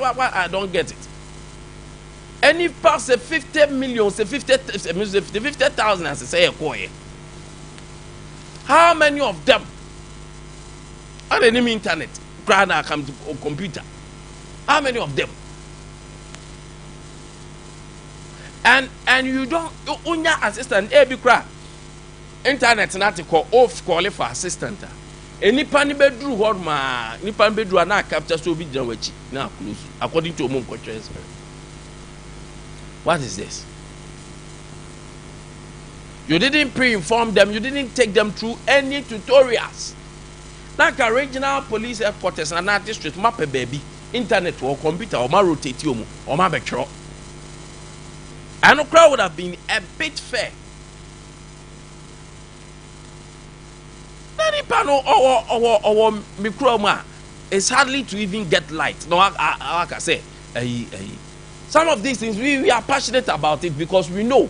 I don't get it. Any pass a 50 million, say 50,000 as I say a coin. How many of them on the internet? Grana come to computer. How many of them? And you don't unya assistant every cry. Internet not call off call for assistant. Any pani bedroom hold ma ni pan bedroom na capture so be janwachi na close according to Omo transfer. What is this? You didn't pre-inform them, you didn't take them through any tutorials. Like a regional police headquarters and a district map a baby, internet or computer or ma rotate you or ma betro. And the crowd would have been a bit fair. Any panel or microma is hardly to even get light. No, like I say, some of these things we are passionate about it because we know.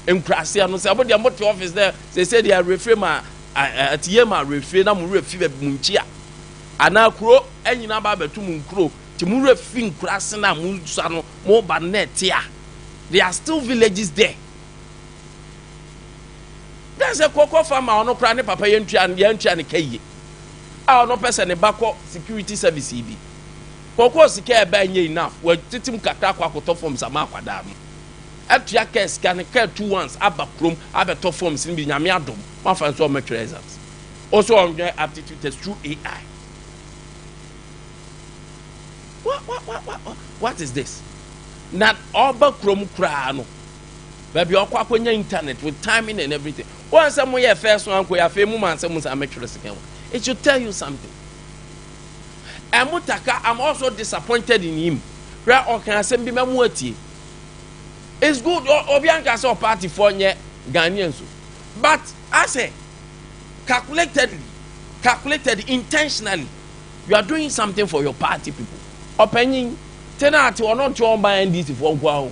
In Krasia, no say about the motor office there. They say they are referring at Yema referring na mu refi munchia. Ana kro enyina ba betu mu kro. Ti mu refi Krasia na mu sano mo ba net ya. There are still villages there. There's a cocoa farmer on no cry ne papa yentua ne kaye. Ah no person ne bako security service ibi. Cocoa sika e ba nye enough. We titim kakra kwa koto form sama kwada no. Atua kes kan ka 2 once abakrom abeto forms ni bi nyame adom. Ma fa so metro results. Also on aptitude test through AI. What is this? Not abakrom kra no. Baby okwa akonya internet with timing and everything. Once some way first one ko ya fe mu man some metro second. It should tell you something. And Mutaka, I'm also disappointed in him. Where or can say be mamuati. It's good Obianka saw party for Ghanaians. But I say calculated intentionally, you are doing something for your party people. Opening tenant or not joined by NDC for Guau.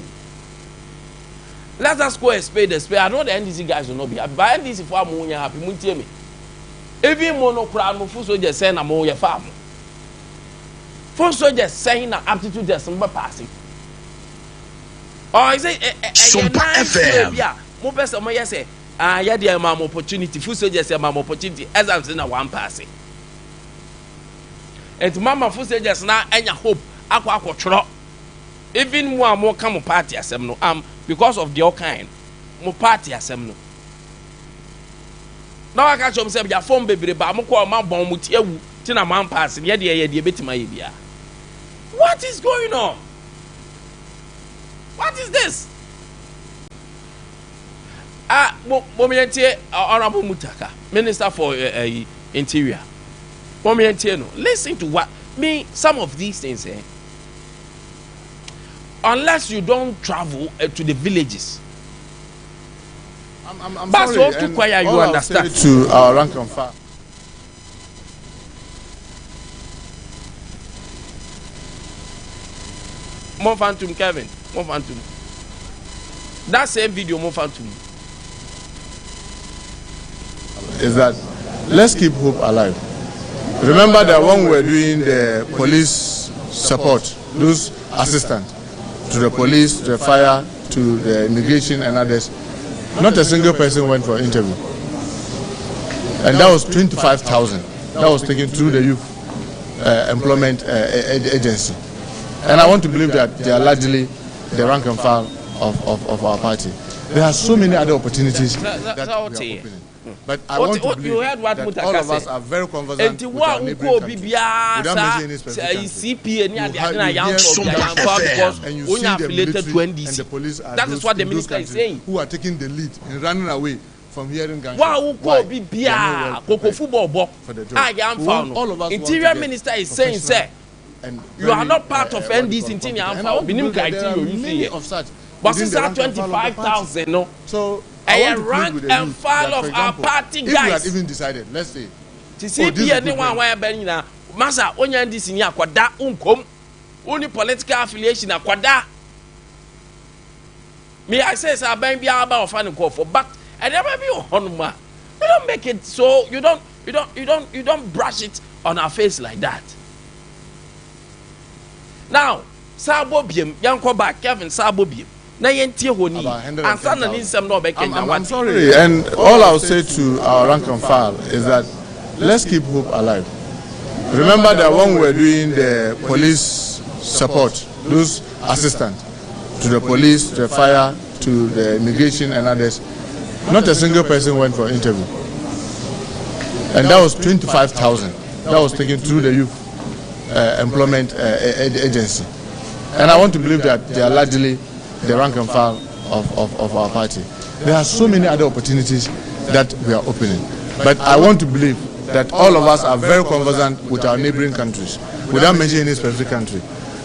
Let us go a spade. I know the NDC guys will not be happy. But NDC for Amunya happy, Muntiemi. Even monocrown of food soldiers saying I'm all your farm. Food soldiers saying that aptitude there's some passing. Or is it Sompa FM? Yeah, more best of my say. Yeah, dear mom opportunity. Food soldiers say mom opportunity as I'm saying a one passing. And mama food soldiers now and your hope. Aqua tro. Even more come party as no because of the kind more party as no. Now I catch myself your phone baby, but I'm call my bomb with you. Tina man passing, yeah, bit my idea. What is going on? What is this? Momiente Honorable Mutaka, Minister for Interior. Momiente, no. Listen to what some of these things. Unless you don't travel to the villages. I'm sorry. All you understand. To our rank and file. More phantom, Kevin. More phantom. That same video, more phantom. Is that let's keep hope alive. Remember that when we were doing the police support, those assistants to the police, to the fire, to the immigration and others, not a single person went for an interview. And that was 25,000. That was taken through the youth employment agency. And I want to believe that they are largely the rank and file of our party. There are so many other opportunities that we are opening. But I want to believe that all of us are very conversant with our neighboring countries. Without mentioning any specific country. And you see the military and the police are that is what the minister is saying. Who are taking the lead in running away from hearing gunshots. Wow, for the job. All of us Interior Minister is saying, sir, you are not part of NDC Interior. Of such. But since 25,000, no. So I rank and file of our party guys. If we had even decided, let's say, to see anyone where Benina, Massa, Onyan this in Yakwada, Unkom, only political affiliation, Aquada. Me, I say, I bang about finding call for, but I never be on man. You don't make it so you don't brush it on our face like that. Now, Sabo biem, yanko back, Kevin Sabo biem. Na yentie honi. Ansa na ninsem no be Kenya. I'm sorry, and all I'll say to our rank and file is that let's keep hope alive. Remember that when we were doing the police support, those assistants to the police, to the fire, to the immigration and others, not a single person went for an interview. And that was 25,000. That was taken through the youth employment agency. And I want to believe that they are largely the rank and file of our party. There are so many other opportunities that we are opening. But I want to believe that all of us are very conversant with our neighboring countries. Without mentioning any specific country,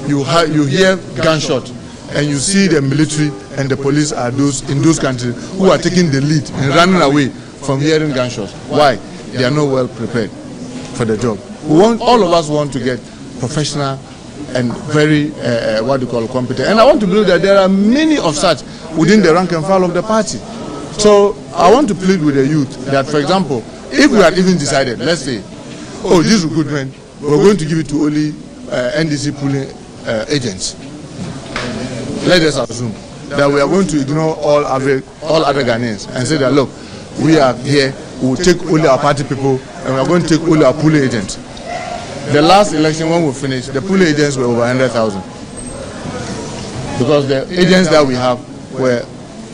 you hear gunshot and you see the military and the police are those in those countries who are taking the lead and running away from hearing gunshots. Why? They are not well prepared for the job. All of us want to get professional and very competent. And I want to believe that there are many of such within the rank and file of the party. So I want to plead with the youth that, for example, if we had even decided, let's say, oh, this recruitment, we're going to give it to only NDC pooling agents. Let us assume that we are going to ignore all other Ghanaians and say that, look, we are here, we will take only our party people and we are going to take only our pooling agents. The last election when we finished, the pooling agents were over 100,000. Because the agents that we have were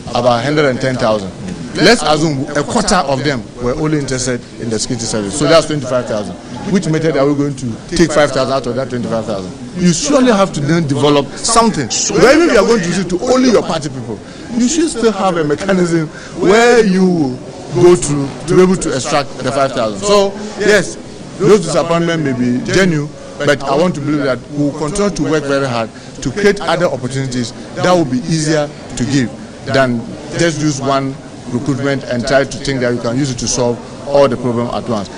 about 110,000. Let's assume a quarter of them were only interested in the security service. So that's 25,000. Which method are we going to take 5,000 out of that 25,000? You surely have to then develop something. But even if you are going to use it to only your party people, you should still have a mechanism where you go through to be able to extract the 5,000. So yes, those disappointments may be genuine, but I want to believe that we will continue to work very hard to create other opportunities that will be easier to give than just use one recruitment and try to think that you can use it to solve all the problem at once.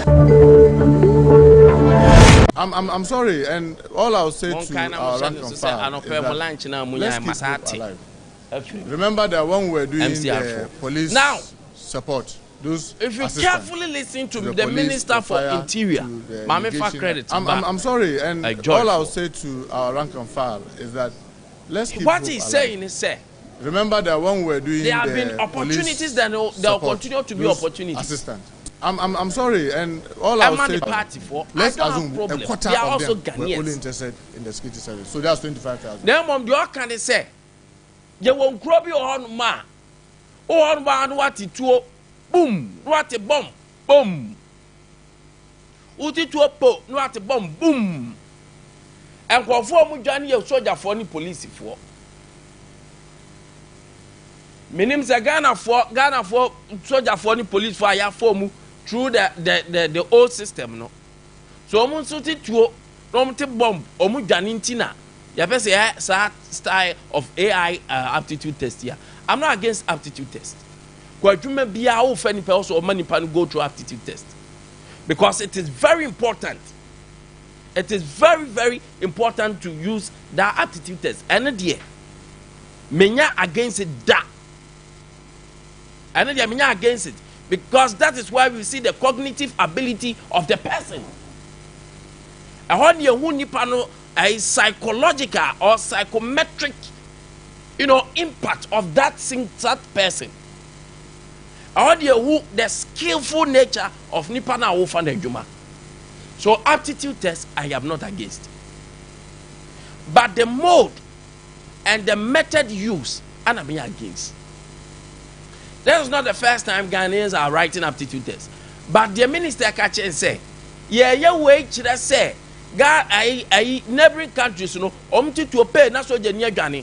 I'm sorry, and all I'll say to our rank and file is that let's keep hope alive. Remember that when we were doing the police support, those if you carefully listen to the Minister for Interior, Mame for credit. I'm sorry, and all I'll say to our rank and file is that let's keep what he's saying is say. Remember that when we were doing there have been opportunities that they'll continue to be opportunities. Assistant. I'm sorry, and all I'll say to let's assume a quarter of them were only interested in the security service. So that's 25,000. Then mom, you can say you won't crop your own man. Oh, man, what it to boom, what a bomb, boom. Uti to a po, what a bomb, boom. And conform Johnny, your soldier for any police for. Meaning the Ghana for soldier for any police fire form through the old system, no. So omu suti tuo, omu bomb, omu janintina. Ya pese style of AI aptitude test here. I'm not against aptitude test. Kwa jume biya o fe nipa also mani pan go through aptitude test, because it is very important. It is very, very important to use that aptitude test. And dear, menya against it that. And then menya against it. Because that is why we see the cognitive ability of the person. And when you a psychological or psychometric, impact of that person. And the skillful nature of nipana wofan juma. So aptitude test, I am not against. But the mode and the method used, I am against. That is not the first time Ghanaians are writing aptitude tests. But the minister catch and say, wait, should say, God, I neighboring countries, to pay, that's what you need, Ghana.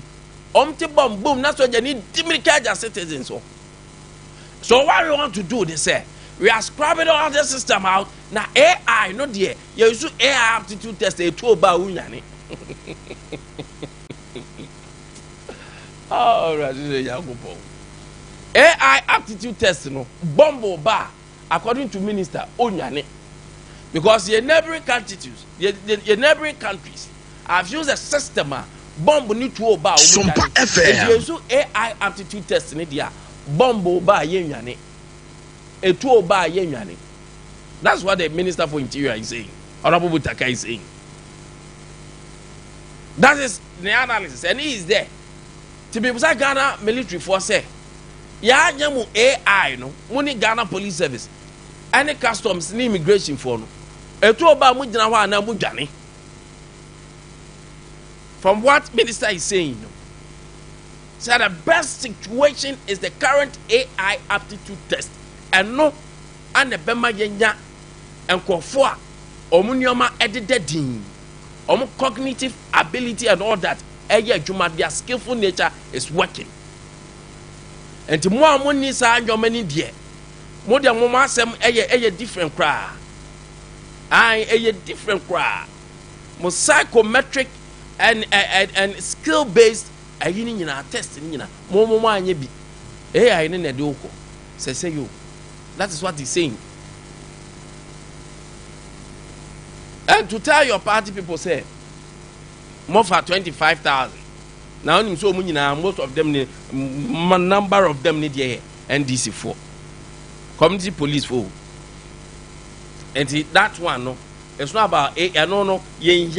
Bomb, boom, that's what you need, Timmy citizens. So what we want to do, they say, we are scrubbing all the system out. Now AI, not there. You use AI aptitude test, a 2 about Unyani. Oh, Yakupo. AI aptitude test, bombo bar, according to Minister Onyane, because your neighboring countries have used a system bomb need to bar. Sompa FM. You AI aptitude test in India, bombo bar yenyane, a 2 bar yenyane. That's what the Minister for Interior is saying. Honorable Butaka is saying. That is the analysis, and he is there. To be beside Ghana military force say, ya nyamu AI no, money Ghana police service, any customs ni immigration for no. Etu oba mu gyina hɔ ana mu dwane. From what minister is saying, no. So the best situation is the current AI aptitude test. And no, and the bema yenya and kofua omunioma edidedin. Cognitive ability and all that. Their skillful nature is working. And to more money sa many dear. More than mama sem a different cry. A different cry. More psychometric and skill based. I in our testing, more and be. I in a doko. Say you. That is what he's saying. And to tell your party people say, more for 25,000. Now, so most of them, number of them need NDC 4. Community police 4. And that one, no, it's not about I don't know, yen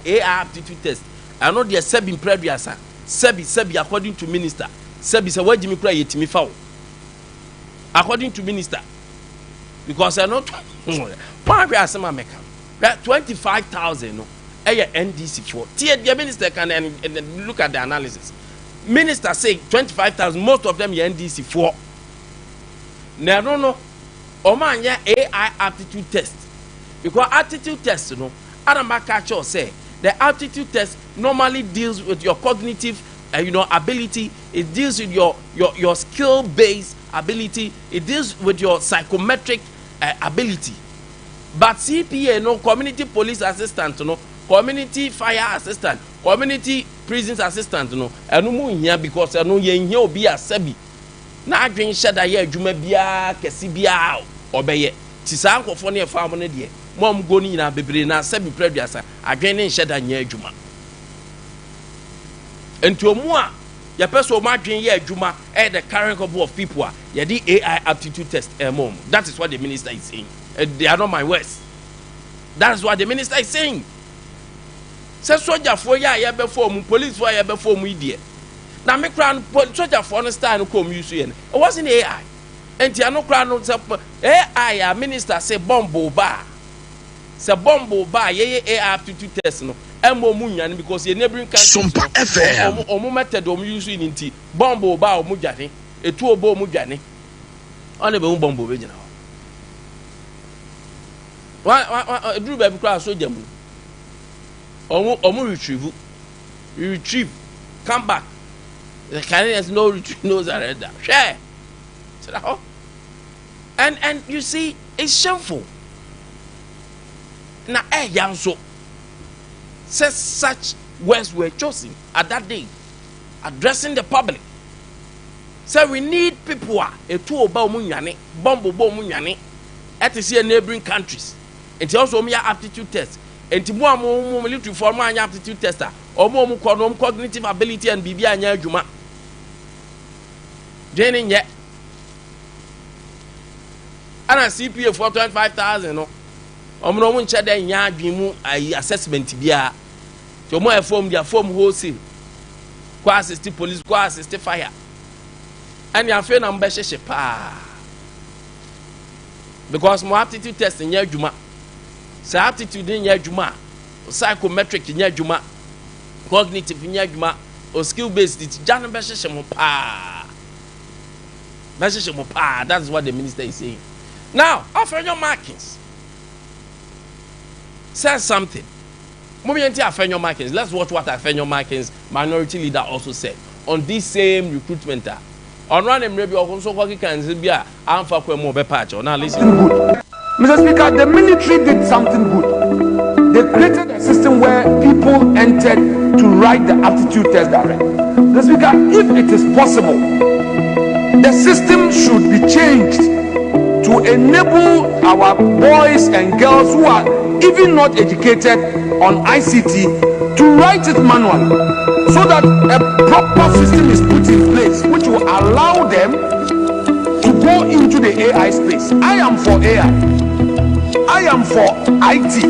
AI aptitude test. I know they are sebi previous, sebi according to minister. Sebi say where Jimmy cry yetimi foul. According to minister, because I know previous America. That 25,000 no, NDC 4. The minister can and look at the analysis. Minister say 25,000. Most of them are NDC 4. Now no, Oman AI aptitude test because aptitude test you know. Adamakacho say the aptitude test normally deals with your cognitive ability. It deals with your skill based ability. It deals with your psychometric ability. But CPA, no, community police assistant, no, community fire assistant, community prisons assistant, no, and no here because I know you be a sebi. Na drink shada ye juma bia kesi bia obeye. Tisa ko fo ne fa mo ne de. Mom go ni na bebre na sebi preduasa. Adwen ne shada nya adwuma. Enti omu a ya person ma adwen ye adwuma the current couple of people ye the AI aptitude test mom. That is what the minister is saying. They are not my words. That's what the minister is saying. Say soldier for ya be form, police for ya be form idea. Now me crown soldier for understand no come use it wasn't AI. And you no crown AI minister say bombo bar. Say bombo bar ye AI aptitude test no. Emo munyan because ye neighboring country. Sompa FM. Omo method omo use in nti bombo bar omo dwane. Etu obo omo dwane. One be bombo be gina. Drew baby class so jamu. Omu retrieve, come back. The Canadians no retrieve knows that. Share. And you see, it's shameful. Now, young so says such words were chosen at that day, addressing the public. So we need people a two about munyane, bombo munyane, at the neighboring countries. And also me aptitude test. And to more military form an aptitude tester or more cognitive ability and BB and Juma. Jane yet. And a CPA for 25,000 no. No one check that yard assessment bia. To more form their form wholesale. Qua assist police, qua assist fire. And your friend and Beshe pa. Because more aptitude test in your Juma. Say aptitude in your Juma, psychometric in your Juma, cognitive in your Juma, or skill based, it's Jan Beshemopa. Beshemopa, that's what the minister is saying. Now, after your markings, says something. Moving into Afenyo Markins, let's watch what Afenyo Markins, minority leader, also said on this same recruitment. On random review, also can be a Alpha Quemo patch. Now listen. Mr. Speaker, the military did something good. They created a system where people entered to write the aptitude test direct. Mr. Speaker, if it is possible, the system should be changed to enable our boys and girls who are even not educated on ICT to write it manually, so that a proper system is put in place which will allow them to go into the AI space. I am for AI. I am for IT.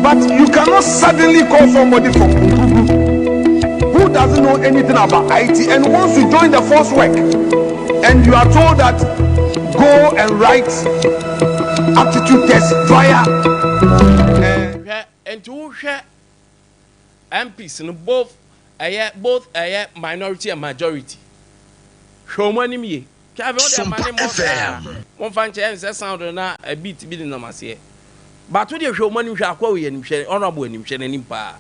But you cannot suddenly call somebody from Ukugu who doesn't know anything about IT and wants to join the force work, and you are told that go and write aptitude test via and to share MPs in both minority and majority. Show money me. Sompa FM. One fan chance sound na a beat be in the but with the show money shall call you honorable and him pa.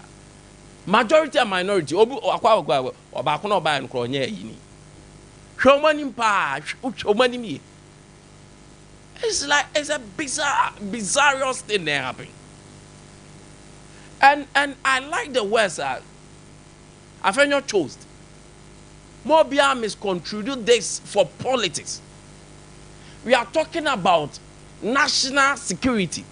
Majority and minority, or Bacono by and Cronia. Show money pa, show money me. It's like it's a bizarre thing that happening. And I like the words I find your chose. More beyond miscontribute this for politics. We are talking about national security.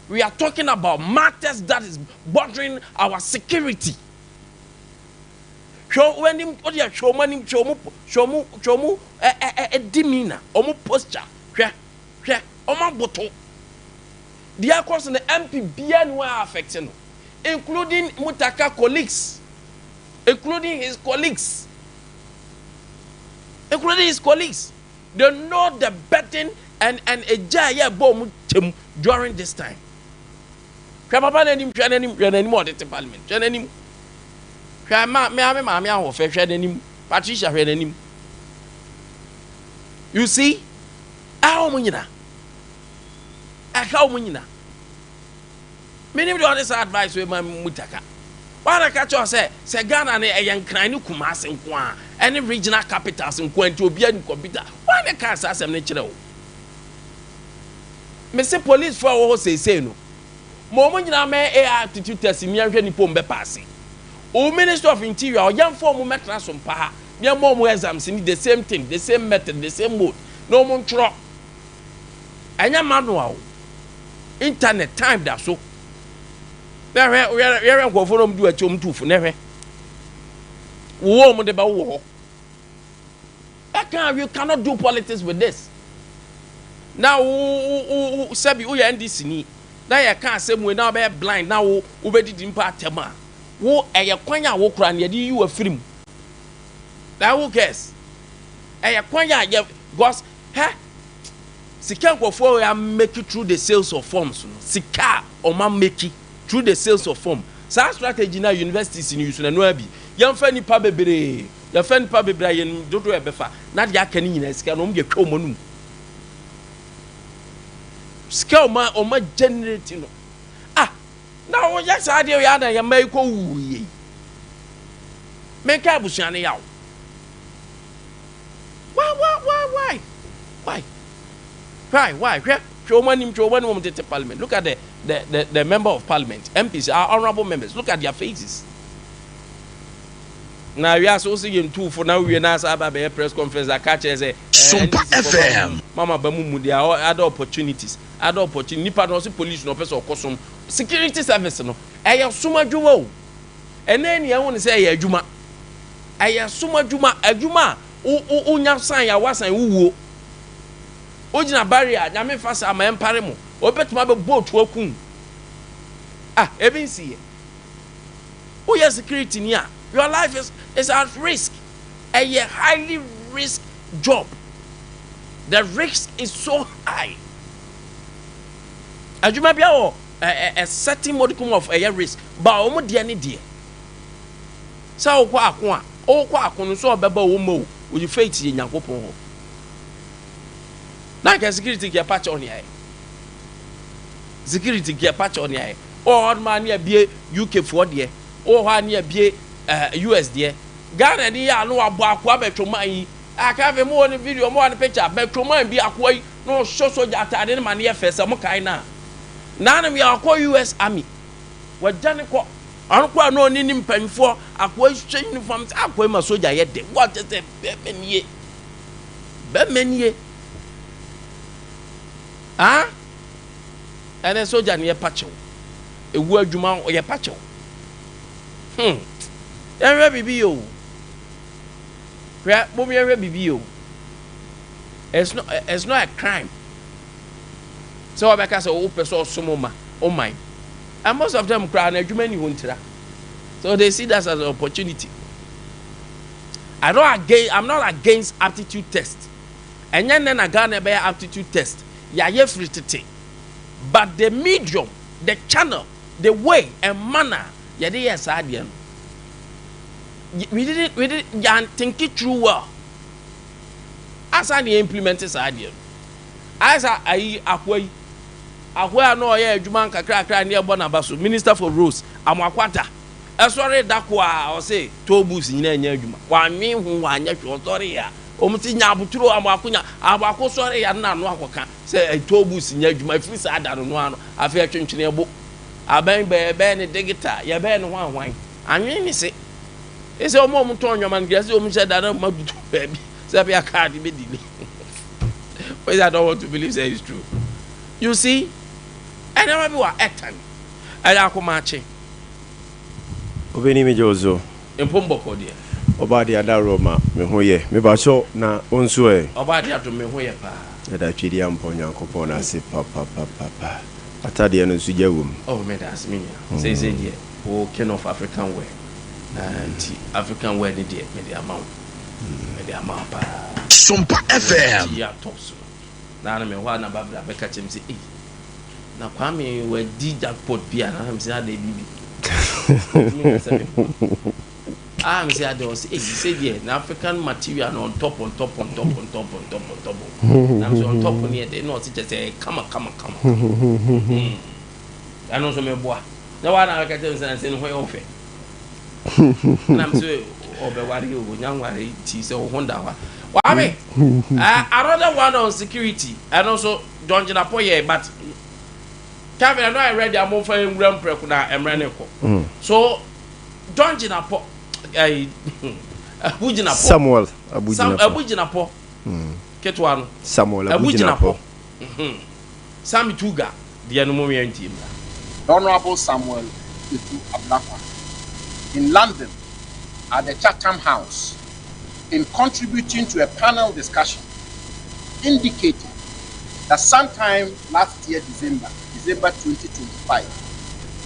We are talking about matters that is bothering our security. Show when him show money show mu demeanor omu posture hwe omu boto. The across in the MP bien were affecting, including Mutaka colleagues, including his colleagues. They know the betting and a jaya bomb during this time. Parliament. Patricia, you see, how many? Many of this advice with my Mutaka. What I catch you say Ghana and a young crane Kumas in Kwan, any regional capitals in Kwan to be a computer. Why the cars are some natural? Mr. Police for all say no. Moment you may attitude test in Yankee Pombe passing. O Minister of Interior or young form metro some paha. Near more exams in the same thing, the same method, the same mode. No more drop. And your manual. Internet time that so. We are going for them do a chum too for never. Warm the bow. You cannot do politics with this. Now, Sabi, we are in this. Now, you can't say we now be blind. Now, we did impact them. Who a yakwanya walk around you a film. Now, who cares? A yakwanya, because, Sika for make it through the sales of forms. Sika or man make it through the sales of form. Sa strategy na universities in use na no abi. Yam fa nipa bebre. Ya fa nipa bebre yen dodo e befa. Na de aka ni nyina sika no mge twa omonum. Sika o ma generate no. Na wo ya sa de ya na ya mai ko wuye. Menka abusuane yawo. Why? Show money to Parliament. Look at the member of Parliament, MPs, our honorable members. Look at their faces. Now we are so seeing two for now. We are now about a press conference. I catch as a Sompa FM. Mama Bamu, there are other opportunities. Nipa no police no person or some security service no. I am suma juma. And then I want to say a juma. I am suma juma. A juma. Unya sign ya wasan uwo. Ojina barrier nyame fasa ama empare mo obetuma be boat wakun even see who your security near your life is at risk, a highly risk job. The risk is so high. Ajuma bia a certain modicum of a risk but omo de ne de sa okwa akon so obeba wo mo wo faith ye Nyankopon ho. Na ka security get patch on here. Security get patch on here. Or man here be UK for there. Or one here be US there. Ghana ni ya no abo akwa betwoma yi. Aka ve mo on video mo on picture betwoma bi akwa yi no so atade man here first am kai na. Na na we akwa US army. Wajane ko anko no ni mpanfo akwa hwe uniform akwa ma soldier ye de. What is the be menie. And then soldier near patcho. A word juma or your patcho. Every BBO. It's not a crime. So I can say, oh, person, some oh my. And most of them cry and so they see that as an opportunity. I'm not against aptitude test. And then I got a aptitude test. Yeah, free to take. But the medium, the channel, the way and manner, yeah, they are sad. We didn't think it through well. As I implement this idea. As I no yeah Juman kakra near Bonabasu, Minister for Roads, Amakwata. Sorry dakwa or say tobus in any juma. One mean who one yet sorry ya. Omtinya buturo amakunya abako sorry ya na no akoka say a tobus in juma free sad I don't know. I fear chinchine book. I bang be digita ya ben one wine. I mean say it's a moment on your man guess you said that baby. Say I can't be delay. But I don't want to believe that it's true. You see, I never be what acting. I don't come matching. Obeni mejozo. Empombo kodi. Obadi ada Roma me hoye. Me ba so na onso e. Obadi ato me hoye pa. Ya da twidi ampo nyankopon na se papa. Atade no nsu jawum. Oh me das me. Say there. O king of African wear. And African wear the there me the amount. Me the amount pa. Sompa FM. Ya toso. Na me wa na babla be ka chem say eh. Na Kwame we di jackpot bia na am say ada bibi. I'm saying there was an African material on top. I'm so on top of it. They know just say, come on. I know some boy. Now I can tell you saying where off it. And I'm saying, oh, but what you young worry, so Honda. I mean, another one on security, and also John Jinapoye, but Kevin, I know I read the amount for him, Grand Precuna and Reneko. So, John Jinapo, Samuel Abujinapo, Ketwan, Samuel Abujinapo, Sammy Tuga, the Anomomian team. Honorable Samuel Abia in London at the Chatham House, in contributing to a panel discussion, indicated that sometime last year, December 2025,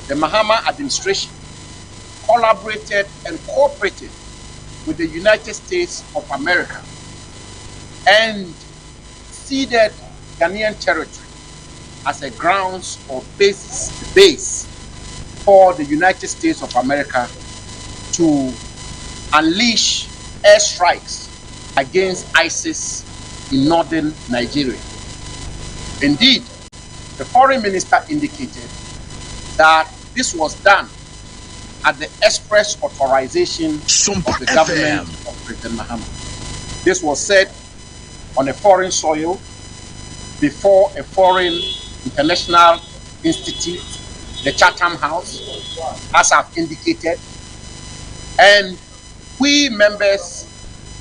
the Mahama administration collaborated and cooperated with the United States of America and ceded Ghanaian territory as a grounds or base for the United States of America to unleash airstrikes against ISIS in northern Nigeria. Indeed, the foreign minister indicated that this was done at the express authorization of the government of President Mahama. This was said on a foreign soil before a foreign international institute, the Chatham House, as I've indicated. And we members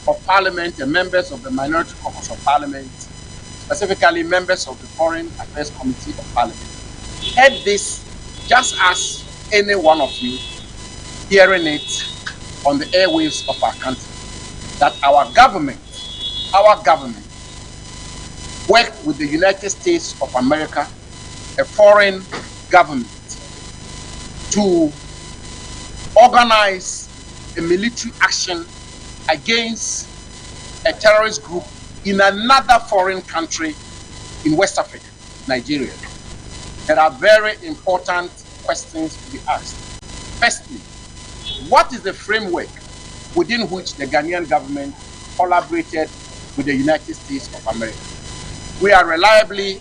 of Parliament and members of the Minority Caucus of Parliament, specifically members of the Foreign Affairs Committee of Parliament, heard this just as any one of you hearing it on the airwaves of our country, that our government worked with the United States of America, a foreign government, to organize a military action against a terrorist group in another foreign country in West Africa, Nigeria. There are very important questions to be asked. Firstly, what is the framework within which the Ghanaian government collaborated with the United States of America? We are reliably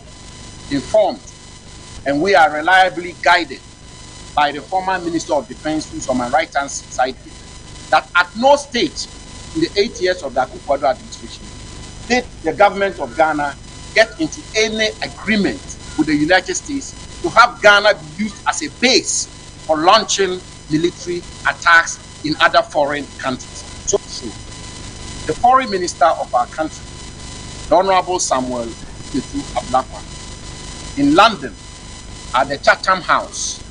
informed and we are reliably guided by the former Minister of Defense, who's on my right-hand side here, that at no stage in the 8 years of the Akufo-Addo administration did the government of Ghana get into any agreement with the United States to have Ghana be used as a base for launching military attacks in other foreign countries. So, the foreign minister of our country, the Honorable Samuel Abia, in London at the Chatham House,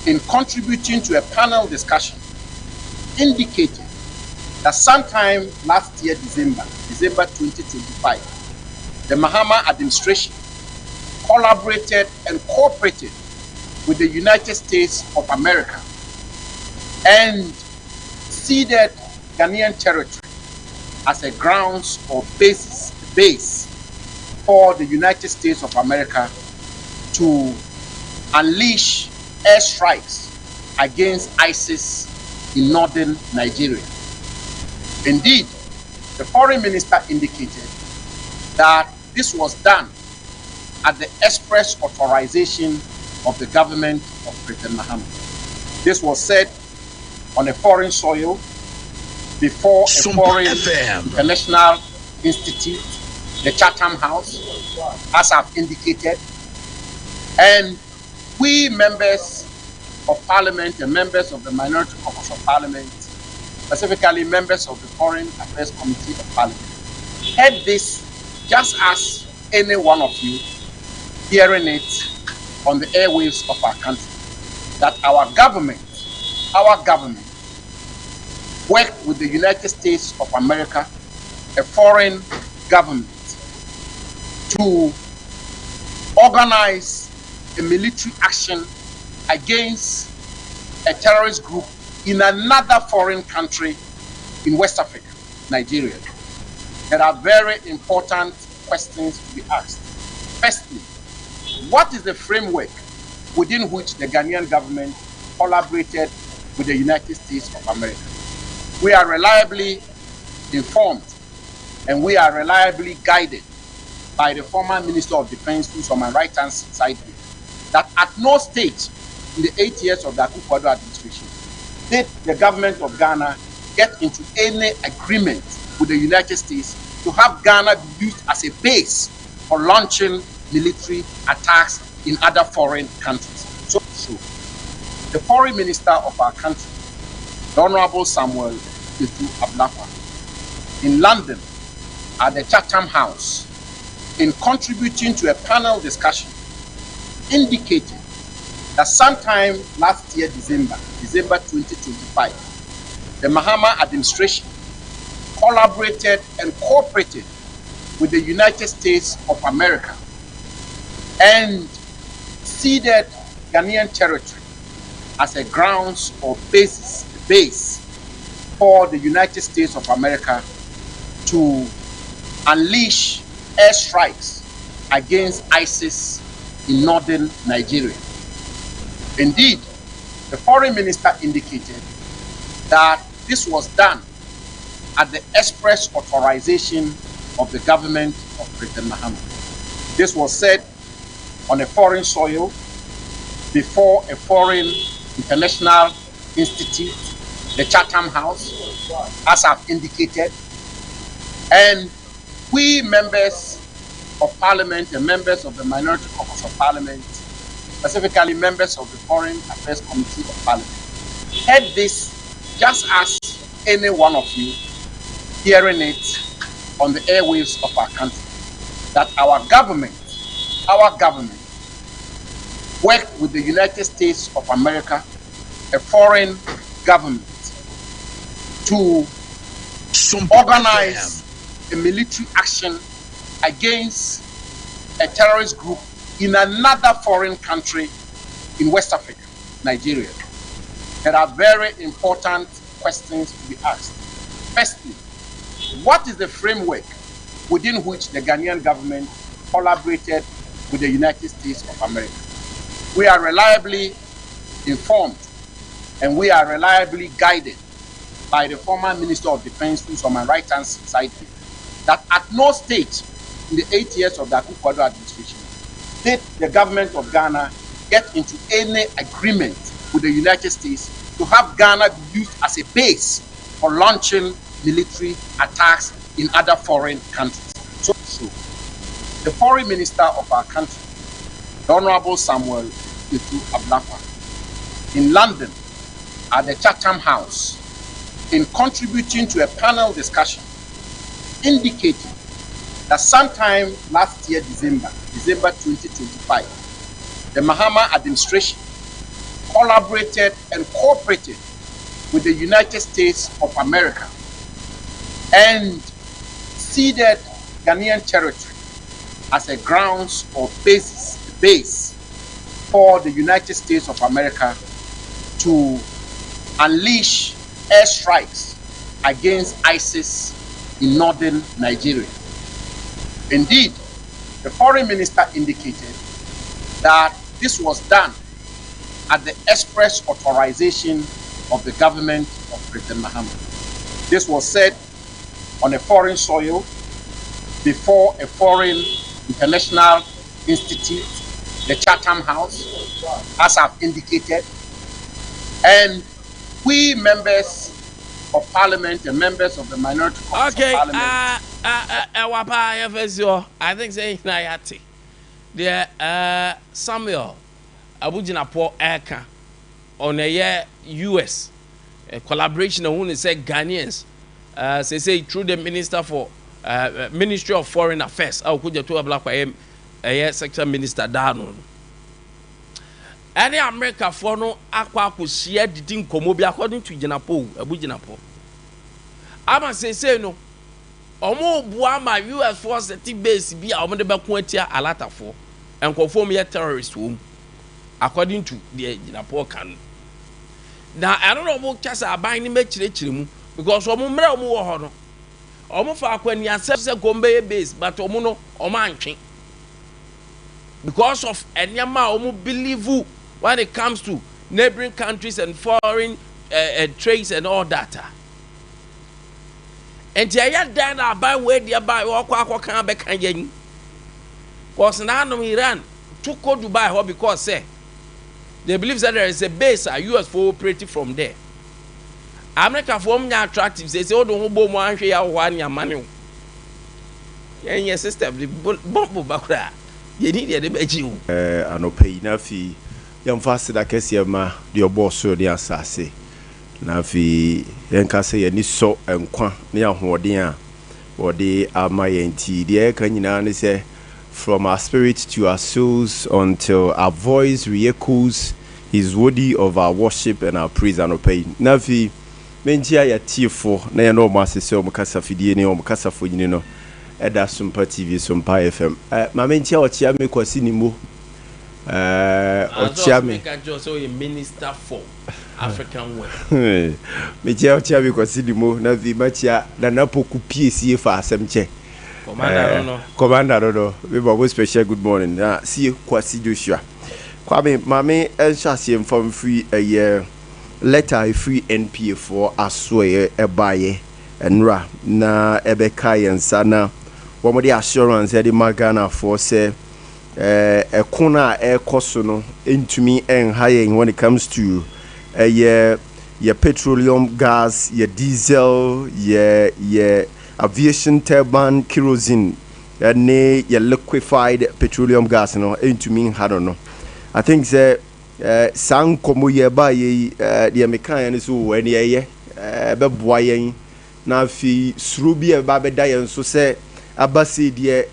in contributing to a panel discussion, indicated that sometime last year, December 2025, the Mahama administration collaborated and cooperated with the United States of America and ceded Ghanaian territory as a grounds or base for the United States of America to unleash airstrikes against ISIS in northern Nigeria. Indeed, the foreign minister indicated that this was done at the express authorization of the government of President Mahama. This was said on a foreign soil before a Sompa foreign FM. international institute, the Chatham House, as I've indicated. And we members of parliament and members of the minority caucus of parliament, specifically members of the Foreign Affairs Committee of Parliament, heard this just as any one of you hearing it on the airwaves of our country, that our government worked with the United States of America, a foreign government, to organize a military action against a terrorist group in another foreign country in West Africa, Nigeria. There are very important questions to be asked. Firstly, what is the framework within which the Ghanaian government collaborated with the United States of America? We are reliably informed and we are reliably guided by the former Minister of Defense, who's on my right-hand side here, that at no stage in the 8 years of the Akufo-Addo administration did the government of Ghana get into any agreement with the United States to have Ghana be used as a base for launching military attacks in other foreign countries. So the foreign minister of our country, the Honorable Samuel Ablakwa, in London at the Chatham House, in contributing to a panel discussion, indicated that sometime last year, December 2025, the Mahama administration collaborated and cooperated with the United States of America and ceded Ghanaian territory as a grounds or base for the United States of America to unleash airstrikes against ISIS in northern Nigeria. Indeed, the foreign minister indicated that this was done at the express authorization of the government of President Mahama. This was said on a foreign soil before a foreign international institute, the Chatham House, as I've indicated. And we members of parliament and members of the minority caucus of parliament, specifically members of the Foreign Affairs Committee of Parliament, heard this just as any one of you hearing it on the airwaves of our country, that our government worked with the United States of America, a foreign government, to organize a military action against a terrorist group in another foreign country in West Africa, Nigeria. There are very important questions to be asked. Firstly, what is the framework within which the Ghanaian government collaborated with the United States of America? We are reliably informed and we are reliably guided by the former Minister of Defense, who's on my right-hand side here, that at no stage in the 8 years of the Akufo-Addo administration did the government of Ghana get into any agreement with the United States to have Ghana be used as a base for launching military attacks in other foreign countries. So the foreign minister of our country, the Honorable Samuel Ablakwa, in London at the Chatham House, in contributing to a panel discussion, indicated that sometime last year, December 2025, the Mahama administration collaborated and cooperated with the United States of America and ceded Ghanaian territory as a grounds or base for the United States of America to unleash airstrikes against ISIS in northern Nigeria. Indeed, the foreign minister indicated that this was done at the express authorization of the government of President Mahama. This was said on a foreign soil before a foreign international institute, the Chatham House, as I've indicated. And we members of parliament and members of the minority caucus of parliament. I think saying Nayati. The Samuel Abujinapo Eka on a year US collaboration of who say Ghanaians say through the Minister for Ministry of Foreign Affairs. I could to a black sector minister down. Any America for no aqua could share the thing Komobi according to Jinapo Abujinapo. I must say no. Omo buama US force the base be a woman about Quentia Alata for and conform your terrorist womb according to the Jinapo can. Now I don't know what just are buying him because Omumra Omo Omo for when you accept a Gombe base, but Omono Omanchi. Because of Enyama Omo believe who when it comes to neighboring countries and foreign trades and all that. And the other day, I buy where they buy walk can back again. Because now Iran took go Dubai because say they believe that there is a base US for operating from there. America for me attractive. They say, "Oh, don't go more share one your money." Your system the bomb back. You need the beji. Anope na fi yam fast da kesi ma the obo so the asase. Na fi yenka se ye ni so enkwa ne ahoden a wode amayenti de ka nyina ne se from our spirit to our souls until our voice re-echoes is worthy of our worship and our praise and obey. Na fi mentia ya tiefo na ye no masese o mkasa fidie ne o mkasa fonyini no eda Sompa TV Sompa FM. Ma mentia o chia me kwasi ni mo o chia me ka jo so a minister for African way. Me chia me kwasi ni mo na vi machia na napoku piesie fa asemche. Commander no we bo special good morning. Na see kwasi Joshua. Kwame mame enhase from free a year letter free NPA for aswe ebaye enra na ebeka yensa na wo the assurance e de magana for say ekona ekoso no entumi enhaye when it comes to your petroleum gas, your diesel, your aviation turbine kerosene ne your liquefied petroleum gas no entumi hado no. I think say sang komo ye ba ye the American so when ye be boa yen na fi suru bi e ba be da yen so say abase de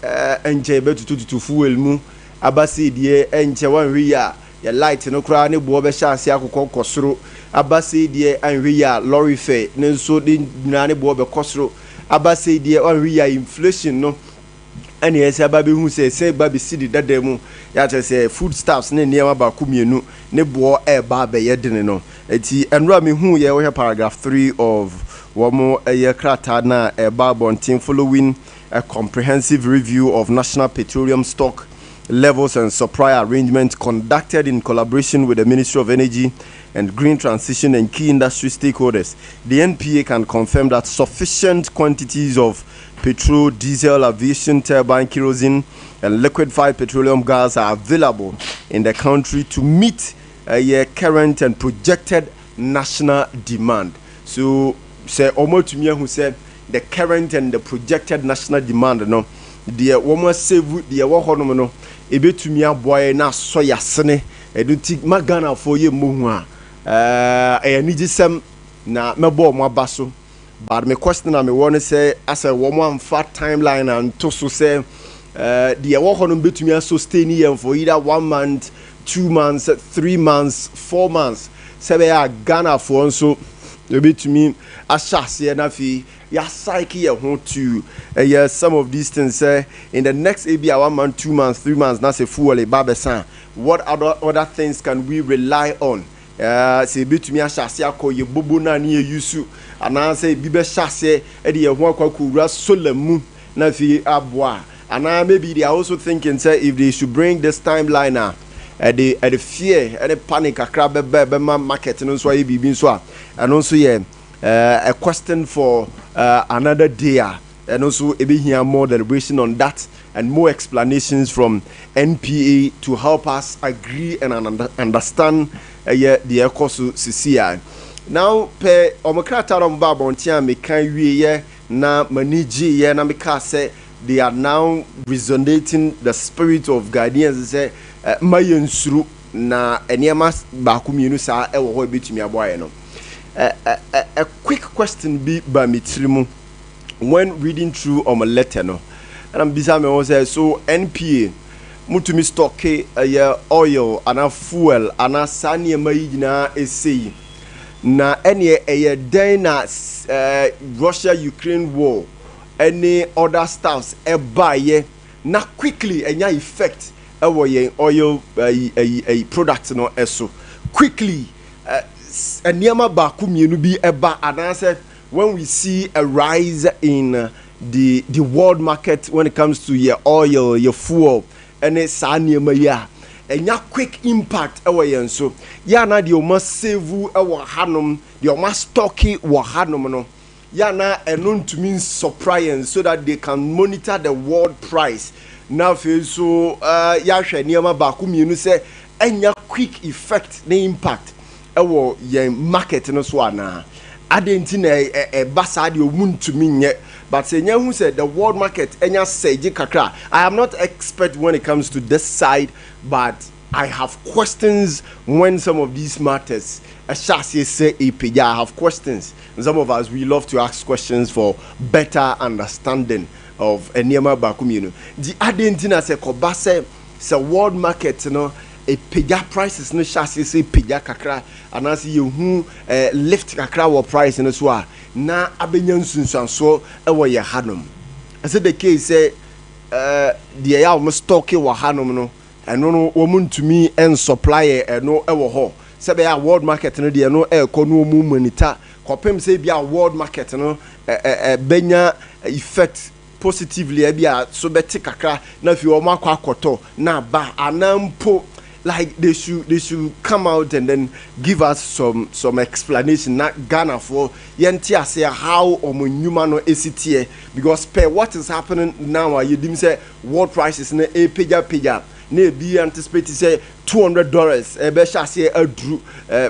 enje be tutu fuel mu abase de enje wan wi ya ya light no kra ne bo be sha ase akokọ kosoro abase de anwi ya lorry fare ne nso de nyina ne bo be kosoro abase de anwi ya inflation no ani ese aba be hu se ba be sidi dadam ya say food stuffs ne niam ba kumienu ne bo e ba be yedene no enti enra me hu ye wo paragraph 3 of womo ye krata na e ba bontin following a comprehensive review of national petroleum stock levels and supply arrangements conducted in collaboration with the Ministry of Energy and Green Transition and key industry stakeholders. The NPA can confirm that sufficient quantities of petrol, diesel, aviation turbine, kerosene, and liquefied petroleum gas are available in the country to meet a current and projected national demand. So, say Omo to me who said the current and the projected national demand, no, the woman save the one no, ebetumi aboy na so yasene eduti magana for ye mu a anigisem na mebo mo abaso. But my question am want to say as a woman fat timeline and to so say the work on betumi sustain here for either 1 month, 2 months, 3 months, 4 months. Say we are Ghana for so a bit to me a chassis and a fee ya psyche to some of these things in the next maybe 1 month 2 months 3 months now say full a babesan what other things can we rely on say a bit to me a chassis ko ye bobo na ni yusu and I say bibe chassis e de ho akwa solemu na fi aboa and maybe they are also thinking say if they should bring this timeline now the fear and the panic akra be market no so e bibi so and also a question for another day and also e be here more deliberation on that and more explanations from NPA to help us agree and understand the course CCI. Now pe omokrata rom ba bontia me kan wie na maniji ye na me ka say they are now resonating the spirit of guardians say mayensuru na eniema ba ku mienu sa e wo ho betumi aboaye no a quick question be by mitrimu when reading through on a letter no and I'm busy me say so NPA mutumi stock oil and fuel and sanie mayina esei na ene den na Russia Ukraine war any other stuffs e buy na quickly enya effect e oil a product no eso quickly eniema ba ku mienu bi eba anase when we see a rise in the world market when it comes to your oil your fuel and sa niema ya enya quick impact yen so ya na de o ma save hanom de o ma stock wo hanom no ya na eno ntumi surprise so that they can monitor the world price now so ya hwe niema ba ku mienu se enya quick effect the impact yen market no so ana adenti na basa de o muntumi nye but say who said the world market enya seji kakra. I am not expert when it comes to this side, but I have questions when some of these matters I have questions. Some of us we love to ask questions for better understanding of eniema bakumino. The adentina se kobase se world market no a pija prices no chassis say pija kakra and as you lift kakra or price in so na abenyan sunsanso e wo ye hanom. I said the case say the ya almost stock e wo hanom no eno no wo muntumi en supply eno e wo ho se be ya world market no de no e ko no mu monitor kopem say bia world market no benya effect positively bia so beti kakra na fi o makwa akoto na ba anampo like they should come out and then give us some explanation not Ghana for yentia say how omunyuma no esitie because per what is happening now you dim say world prices na pija na be anticipate say $200 e be sha say adru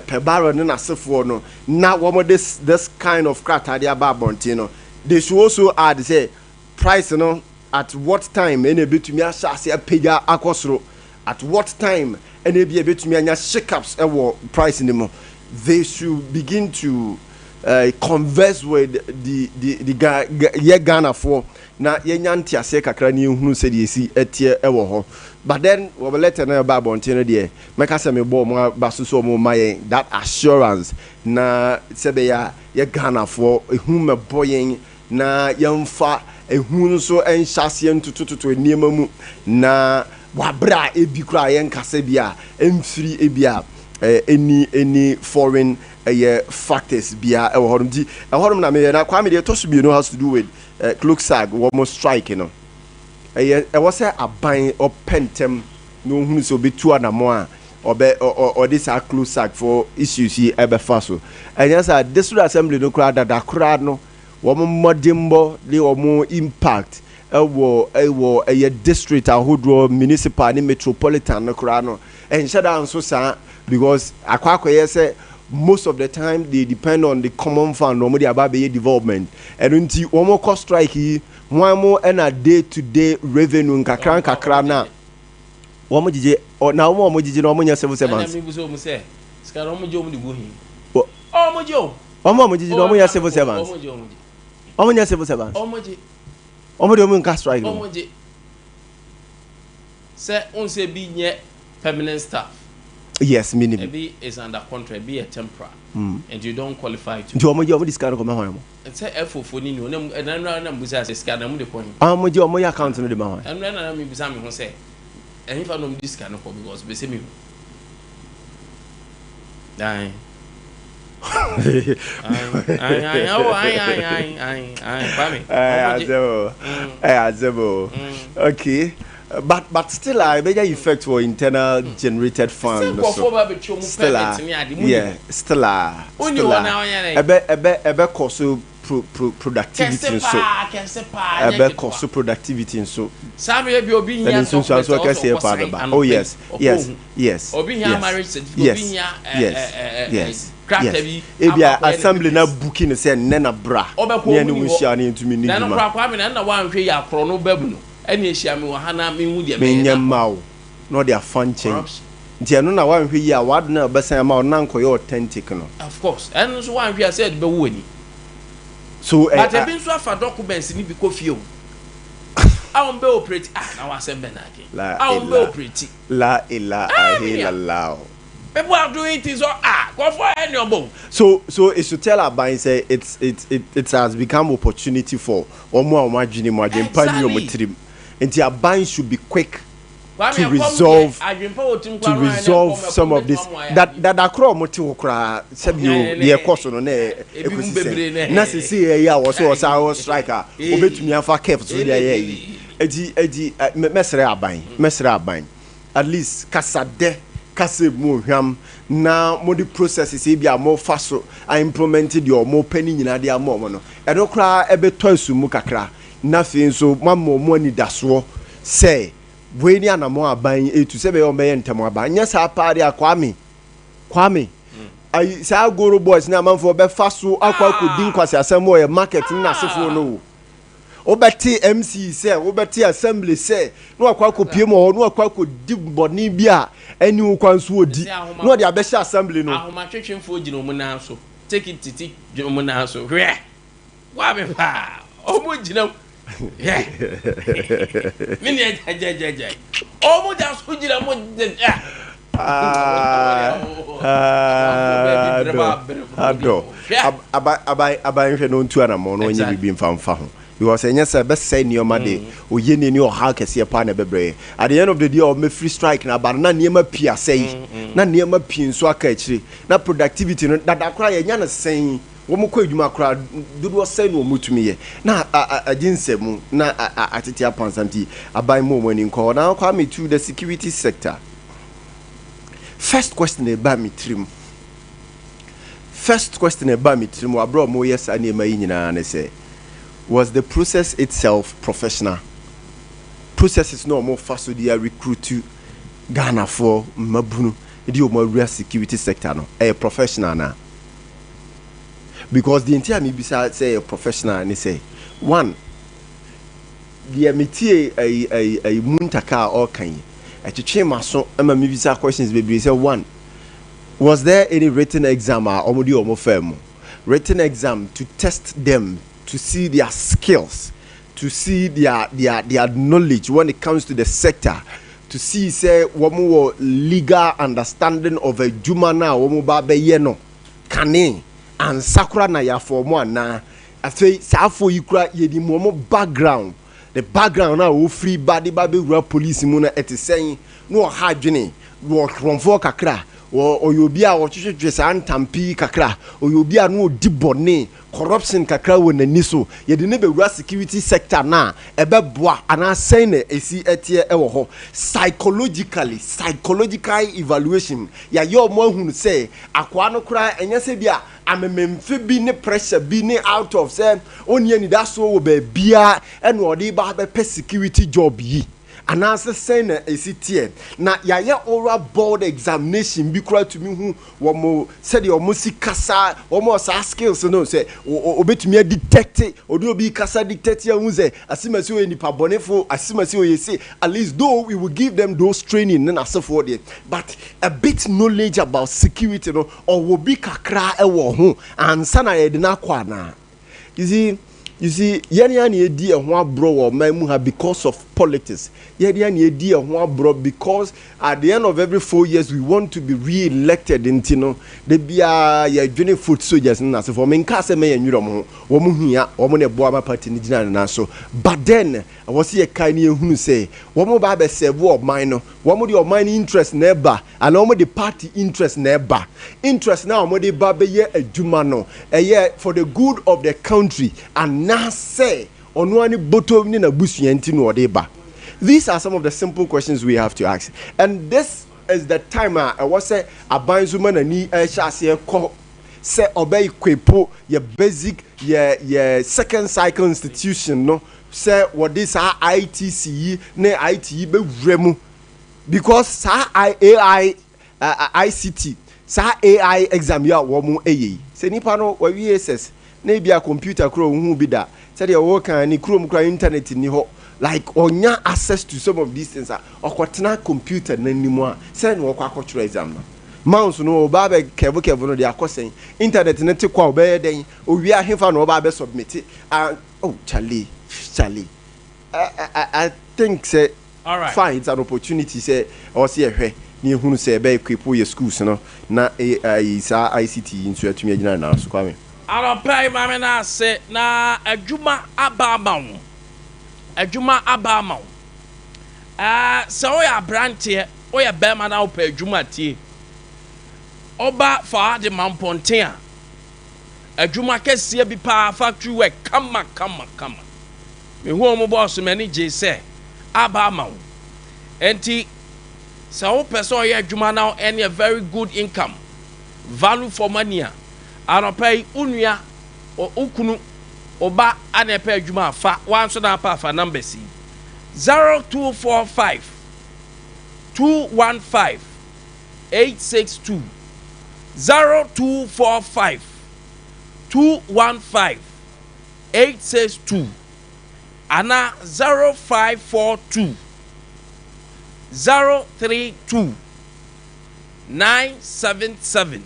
per barrel na sefo no na wo this kind of crata dia ba bonti no they should also add say price no at what time any betumi sha say pija akosoro at what time any be betumi anya shakeups price anymore. They should begin to converse with the Ghana for na yenyanti ase kakra ni hunu se de si etie ewo ho but then we will let na ba bonte there make say me bo mo basuso mo mayen that assurance na sebe ya Ghana for ehun me boyen na yemfa ehun so enhyase ntututu eniema mu na wabra ebi kura yen kase bia emfiri ebia any foreign factors bia e wohom di e wohom na me na Kwame de to so bi no has to do with cloak sag almost strike you know e was say aban or pentem no hunu so betu anamo a or this are cloak sag for issues here ebe faso and yes this assembly no kura da kura no wo modimbo le wo impact ewo district ahodo municipal ni metropolitan no kura no and shut down so sa because akwakoye say most of the time they depend on the common fund no dey about be development and unti omo cost strike one more and a day to day revenue kakra na omo jije na omo jije no omo nya civil servants na me buso omo say ska omo je omo di go hin omo je omo jije no omo nya civil servants omo nya civil servants omo je omo de omo nka strike omo je say on say bi nye permanent staff Yes, minimum. Maybe is under contract, be a temporary, and you don't qualify to. Do you want this kind of comment? It's a F for you, and I'm besides a scanner the point. I'm with your money account in the man. And then I'm beside me who say, and if I know this kind of because beside me. I okay. But still, I major effect for internal generated fund. Still, yeah, still, ebe cost productivity so. Ebe cost productivity so. Oh yes, yes, yes, yes. Ebia assembly na booking say nena bra. Ne no hia ne ntumi ni duma. Na kwa me na wan hwe ya kro no babu no. Ene hia me wo hana me hu de me. Menyamawo. No their fun change. Nti eno na wan hwe ya wadu na obesan ma na nkoye authentic no. Of course. Eno so wan hwe say be wo ani. So but e bin so afa documents ni bi ko fie o. Awon be operate na wa sembe na again. Awon be operate. La ilaha. People are doing things go for any of so it should tell Aban say it has become opportunity for omo amagini magin pani omotrim. Nti Aban should be quick to resolve some of this that akro omoti okra sebio de ekoso no na ekusi na sisi ya wo so striker obetumi afa kef so dia yi edi mesre Aban at least kasade kase mo hwam na mo di processes e bia mo fa so I implemented your mo pani nyina de amom no e do kra e beto asumu kakra na fe nso mammo mo ani daso say we ni anamo Aban etu se be o be ntamo Aban nya sa paade Kwame ai sa goro boys na manfo be fa so akwa kodin kwase asem o ye market na asefo no obeti MC say obeti assembly say no akwa kopie mo no akwa kodi boni bia ani ukwanso odi no de abehye assembly no ahoma twetwemfo gino mu na so take it titi gino mu na so hwe wa be pa omo gina yeah mini ajajaja omo ja so gina mo ado abai hwe no ntu anamo no onye bibi mfamfa ho because enya say be say nioma de oye ni o ha kese pa na bebre at the end of the day o me free strike na bar na niema pia say na niema pin so aka akire na productivity no dada kra ye nya na sen wo mo kwa adwuma kra dodo say no mutumi ye na aginsem na atete apansanti Aban mo ni nko na kwa me to the security sector. First question about me trim wa bro mo yes ani ma nyina na say was the process itself professional? Process is no more fast to the recruit to Ghana for mabunu the real security sector no a professional na because the entire me beside say a professional and say one the amity a muntaka or kan a chiche maso ama me visa questions baby say one was there any written exam or omo firm written exam to test them to see their skills, to see their knowledge when it comes to the sector, to see say womo legal understanding of a jumana womo ba be ye no kane and sakura na ya for mo na afei safo yikura ye di mo background the background na wo free body ba be wura police mu na etisen no ha dwene wo kronfo kakra oyobi a wo twetwe sa antampi kakra oyobi a no dibone corruption kakra wo nani so ye de ne be wura security sector na ebeboa ana sen na esi etie ewo ho psychological evaluation ya yo mo ahunu say akwa no kra enya se bia amememfe bi ne pressure bi ne out of say oni ani da so wo ba bia ene odi ba be security job yi anase sen na esitie na yaye oral board examination bi kura to me hu wo mo said your musikasa wo mo sa skills no say obetumi detect odi obi kasa detect ya hu say asimasi o nipa bonefo asimasi o yesi at least though we will give them those training na asefo there but a bit knowledge about security no or will be kakra e wo hu ansa na ye de na kwa na you see yeni ani edi e ho abro wo man mu ha because of politics. Because at the end of every 4 years we want to be re-elected in Tino. They be joining foot soldiers and so for me case me and you here or party in so. But then I was here kind who say woman babe say war minor, woman your mind interest never and almost the party interest never. Interest now mo de babe ye adwuma a year for the good of the country and now say onwani bottom ni na busuanti no odeba. These are some of the simple questions we have to ask, and this is the time I was say abanzuma na ni ehase ko say obey kwepo your basic your second cycle institution no say what this ITC na ITE be wremu because sa AI ICT sa AI exam ya wo mu eye se nipa no wa VSS na bia computer kro hu bi da say the work and chrome kra internet ni ho like onya access to some of these things okotena computer na nimu a say no kwa akotro exam na mouse no ba be kevo no de akosen internet ne te kwa obey den owi ahefa no ba be submit and oh Charlie I think say all right fine, it's an opportunity say or see ehwe ni hunu say be equip your schools no na isa ICT into atumi agina na so Kwame Alopai mame na se na adwuma abama se o ya branche o ya bema na opa adwuma tie oba fa de mamponten a adwuma kese bi pa factory work kama me hu mo boss me je se abama enti se o person o ya adwuma now any a very good income value for money anopai unua ukunu oba anepa adwuma fa wanso na pa numbers 0245 215 862 0245 215 862 ana 0542 032 977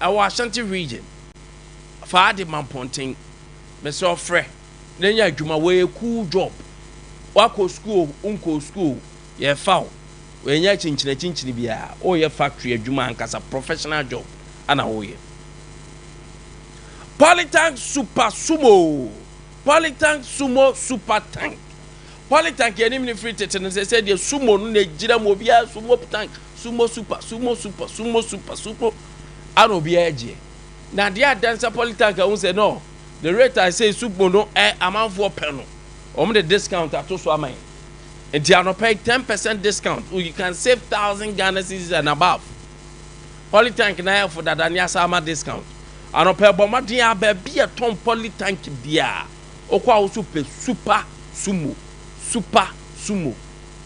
our Ashanti region fa de mamponten me so frɛ na nya adwuma we cool job wako school unko school ye faw we nya chinchina bia o ye factory adwuma ankasa professional job ana o ye Polytank super sumo Polytank sumo super tank Polytank ye ni free tete no say de sumo no na gira mo bia sumo tank sumo super ano bia eje na dia dancer Polytank won say no the rate I say sumo no amount for pen no the discount ato so amai and you pay 10% discount you can save 1,000 Ghana cedis and above Polytank na for that anya sama discount ano pay bomadi aba bia ton Polytank bia okwa wo super sumo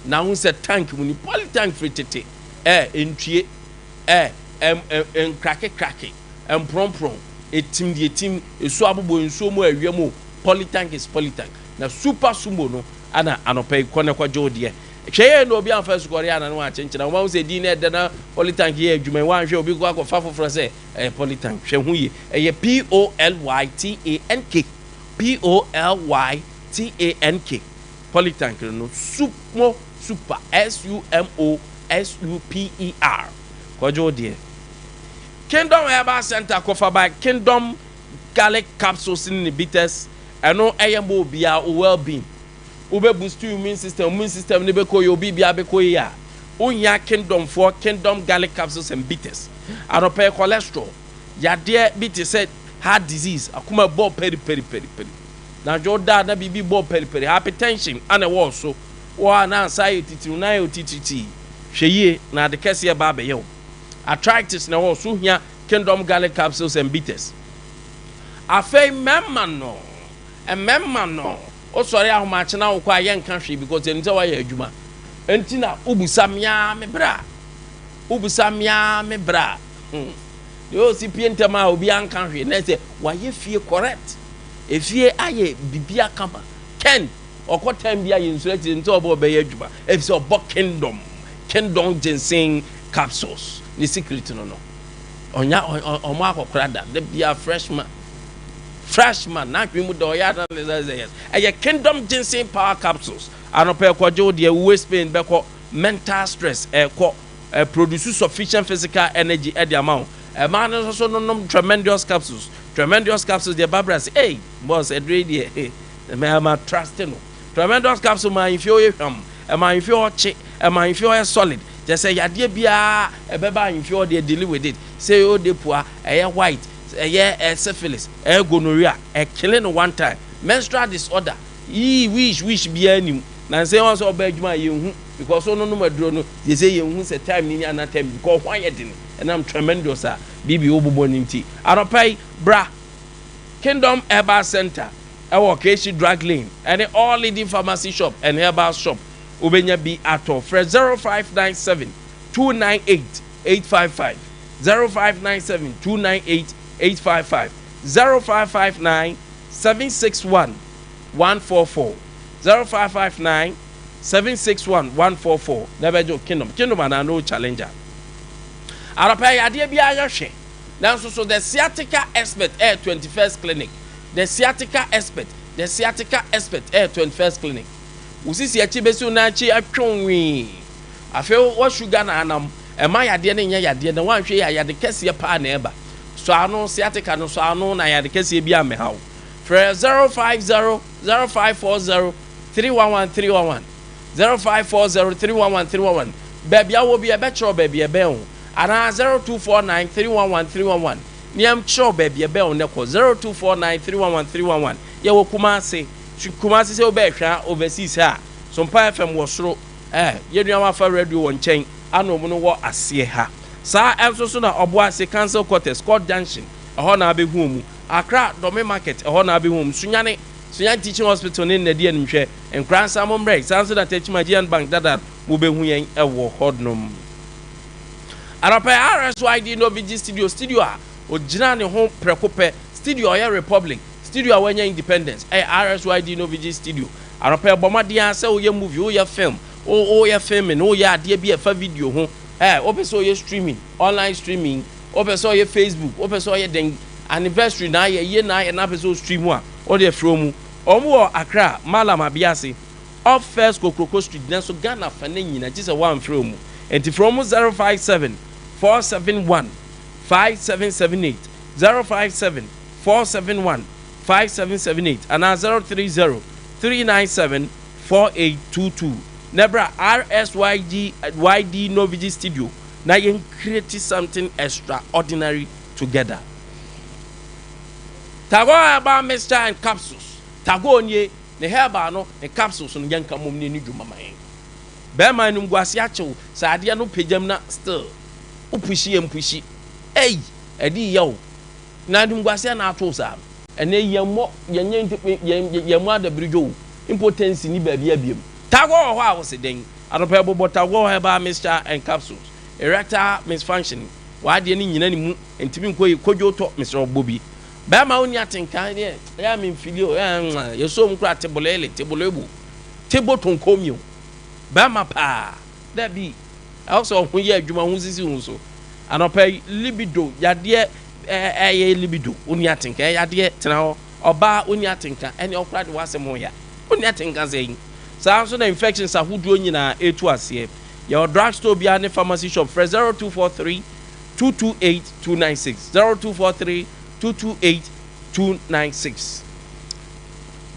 na won say tank muni Polytank free tete entue krake prom etim die etim esu abobo ensu mo awia mo Polytank is Polytank na super sumo no ana anopai kone kwa jode hweye no obi amfa sukori ana no achenchena wo say di na de na Polytank ye adwuma wan hwe obi kwa fa foforo say Polytank hwe hu ye eye POLYTANK Polytank no super SUMOSUPER kwa jode Kingdom Herbal Center kofa by Kingdom Garlic Capsules in the bitters eno eyembo bia well-being ube boost your immune system ne beko yo bibia beko ya unya Kingdom for Kingdom Garlic Capsules and bitters anope cholesterol ya de bitter said heart disease akuma bo peri na joda na bibi bo peri hypertension ana wo so wa na anxiety na otititi hweye na de kese ba be yo arthritis na wo so hia Kingdom Garlic Capsules and bitters afei memma no o sorry ahoma chena wo kwa yen kan hwe because enti wa ya adwuma enti na ubusamia me bra yo si pientama obi an kan hwe na say wa ye fie correct efie aye bibia kama ken okotam bia ye insurance enti obo be ya adwuma efise obo Kingdom ginseng capsules the secret no onya omo akokra da de bia fresh trash man na dwe mu do ya na yes eye kingdom ginseng power capsules anope kwajo de waste pain beko mental stress produce sufficient physical energy at the amount man also no tremendous capsules the Barbara say hey boss edre hey me am trusting no tremendous capsule man if you man if you che man if you solid just say yade bia ebeba if you dey deal with it say o dey poor white syphilis gonorrhea killing one time menstrual disorder wish bia anim na say once oba adwuma ye because no maduro no they say ye say time ni na time because why ye din and I'm tremendous bibi obobo ninti anopai bra Kingdom Herbal Center our KC Drug Lane and all leading pharmacy shop and herbal shop ubenya bi ato fresh 0597 298 855 0597 298 855 0559 761 144 0559 761 144 never joke Kingdom and no challenger arapa ya de bia yahwe nanso so the sciatica expert 21st clinic the sciatica expert 21st clinic usisi achi besu na achi atwonwi afi wo sugar na anam ema yade ne nya yade na wanhwe ya yade kese pa na eba so ano sciatica no so ano na yade kese bi amehaw for 050 0540 311 0540 311 baby awo bi ebe chro baby ebe ho ana 0249 311 niam chro baby ebe ho ne ko 0249 311 ye wo Kumasi se obe hwa overseas ha Sompa FM wo soro ye nua ma fa radio won chen ana omu no wo ase ha sa enso so na obo ase cancel quarters court junction ho na abehu mu Accra Dome Market ho na abehu mu Sunyane Teaching Hospital ne na die nhwe enkransa mombre sanso da Techimagian Bank dada wo behu yen ewo hodnom arapa RSYD no BG studio a ogina ne ho prekope studio ya Republic studio awanya independence RSYD no VG studio arapa bomadian say oye movie oye film oye filming oye ade bi efa video ho opeso oye streaming online streaming opeso oye Facebook opeso oye den anniversary na ye na peso stream a o de from omo Accra Malam Abiase off first Kokroko street then so Ghana fa na nyina just one from enti from 057 471 5778 057 471 5778 and 030 397 4822 Nebra RSYD no VG studio na yen create something extraordinary together. Tago about Mr. and capsules. Tago nye ne herba no ne capsules no yen kamom ne ni dwuma man. Be man num gwase achew sa ade no pejam na still. Upushi. Ey, edi yaw. Na dum gwase na ato sa. Ene yemo yenye yemo adabridwo importance ni baabi abiem. Tago ho a wo se den. Adopa bobo tago herba Mr. and capsules. Erectile misfunctioning. Wa de ni nyina ni mu entimi nkoyi kodwo to Mr. Obobi. Ba ma oni atenkan de ya me mfilio ya so mkura tebulebo tebo tonkomio ba ma pa da bi also hu ye adwuma hu sisi hu so anopa libido ya de ye libido oni atenkan ya de tena ho oba oni atenkan ene okura de wasem ho ya oni atenkan zeyin sa so na infections ahuduo nyina etu ase your drugstore bia ne pharmacy shop 0243 228 296 0243 228-296.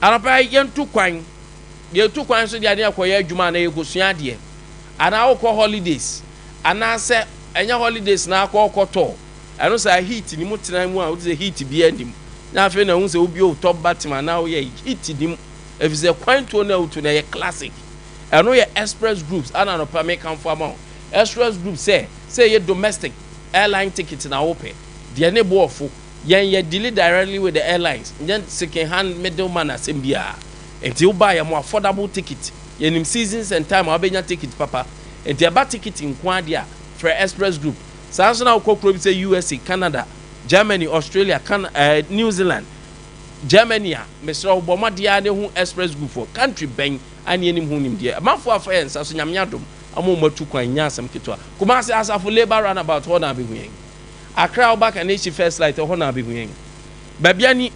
Anapa yentu kwan so dia ne akoya adwuma na yegosua de ana akọ holidays ana se enya holidays na akọ eno sa heat ni mutena mu a wo say heat bi anim na afi na hu se obi o top batima na wo ye heat dim efize kwan to na utu na ye classic eno ye express groups ana no pa me kan for amount express group say ye domestic airline ticket na wo pe de ne bo ofo yen deal directly with the airlines then second hand middleman asembia enti you buy a more affordable ticket yenim seasons and time abenya ticket papa enti aba ticket in kwadia for express group sanso na ukokro bi say USA Canada Germany Australia New Zealand Germany Mr. Obomadia ne hu express group for country ben ani enim hu nim dia manfo afa sanso nyamnyadom amomatu kwan nya asem ketwa kuma say asafo labor runabout ho na be hu yen Accra back and H first light ho na be hu yen babiani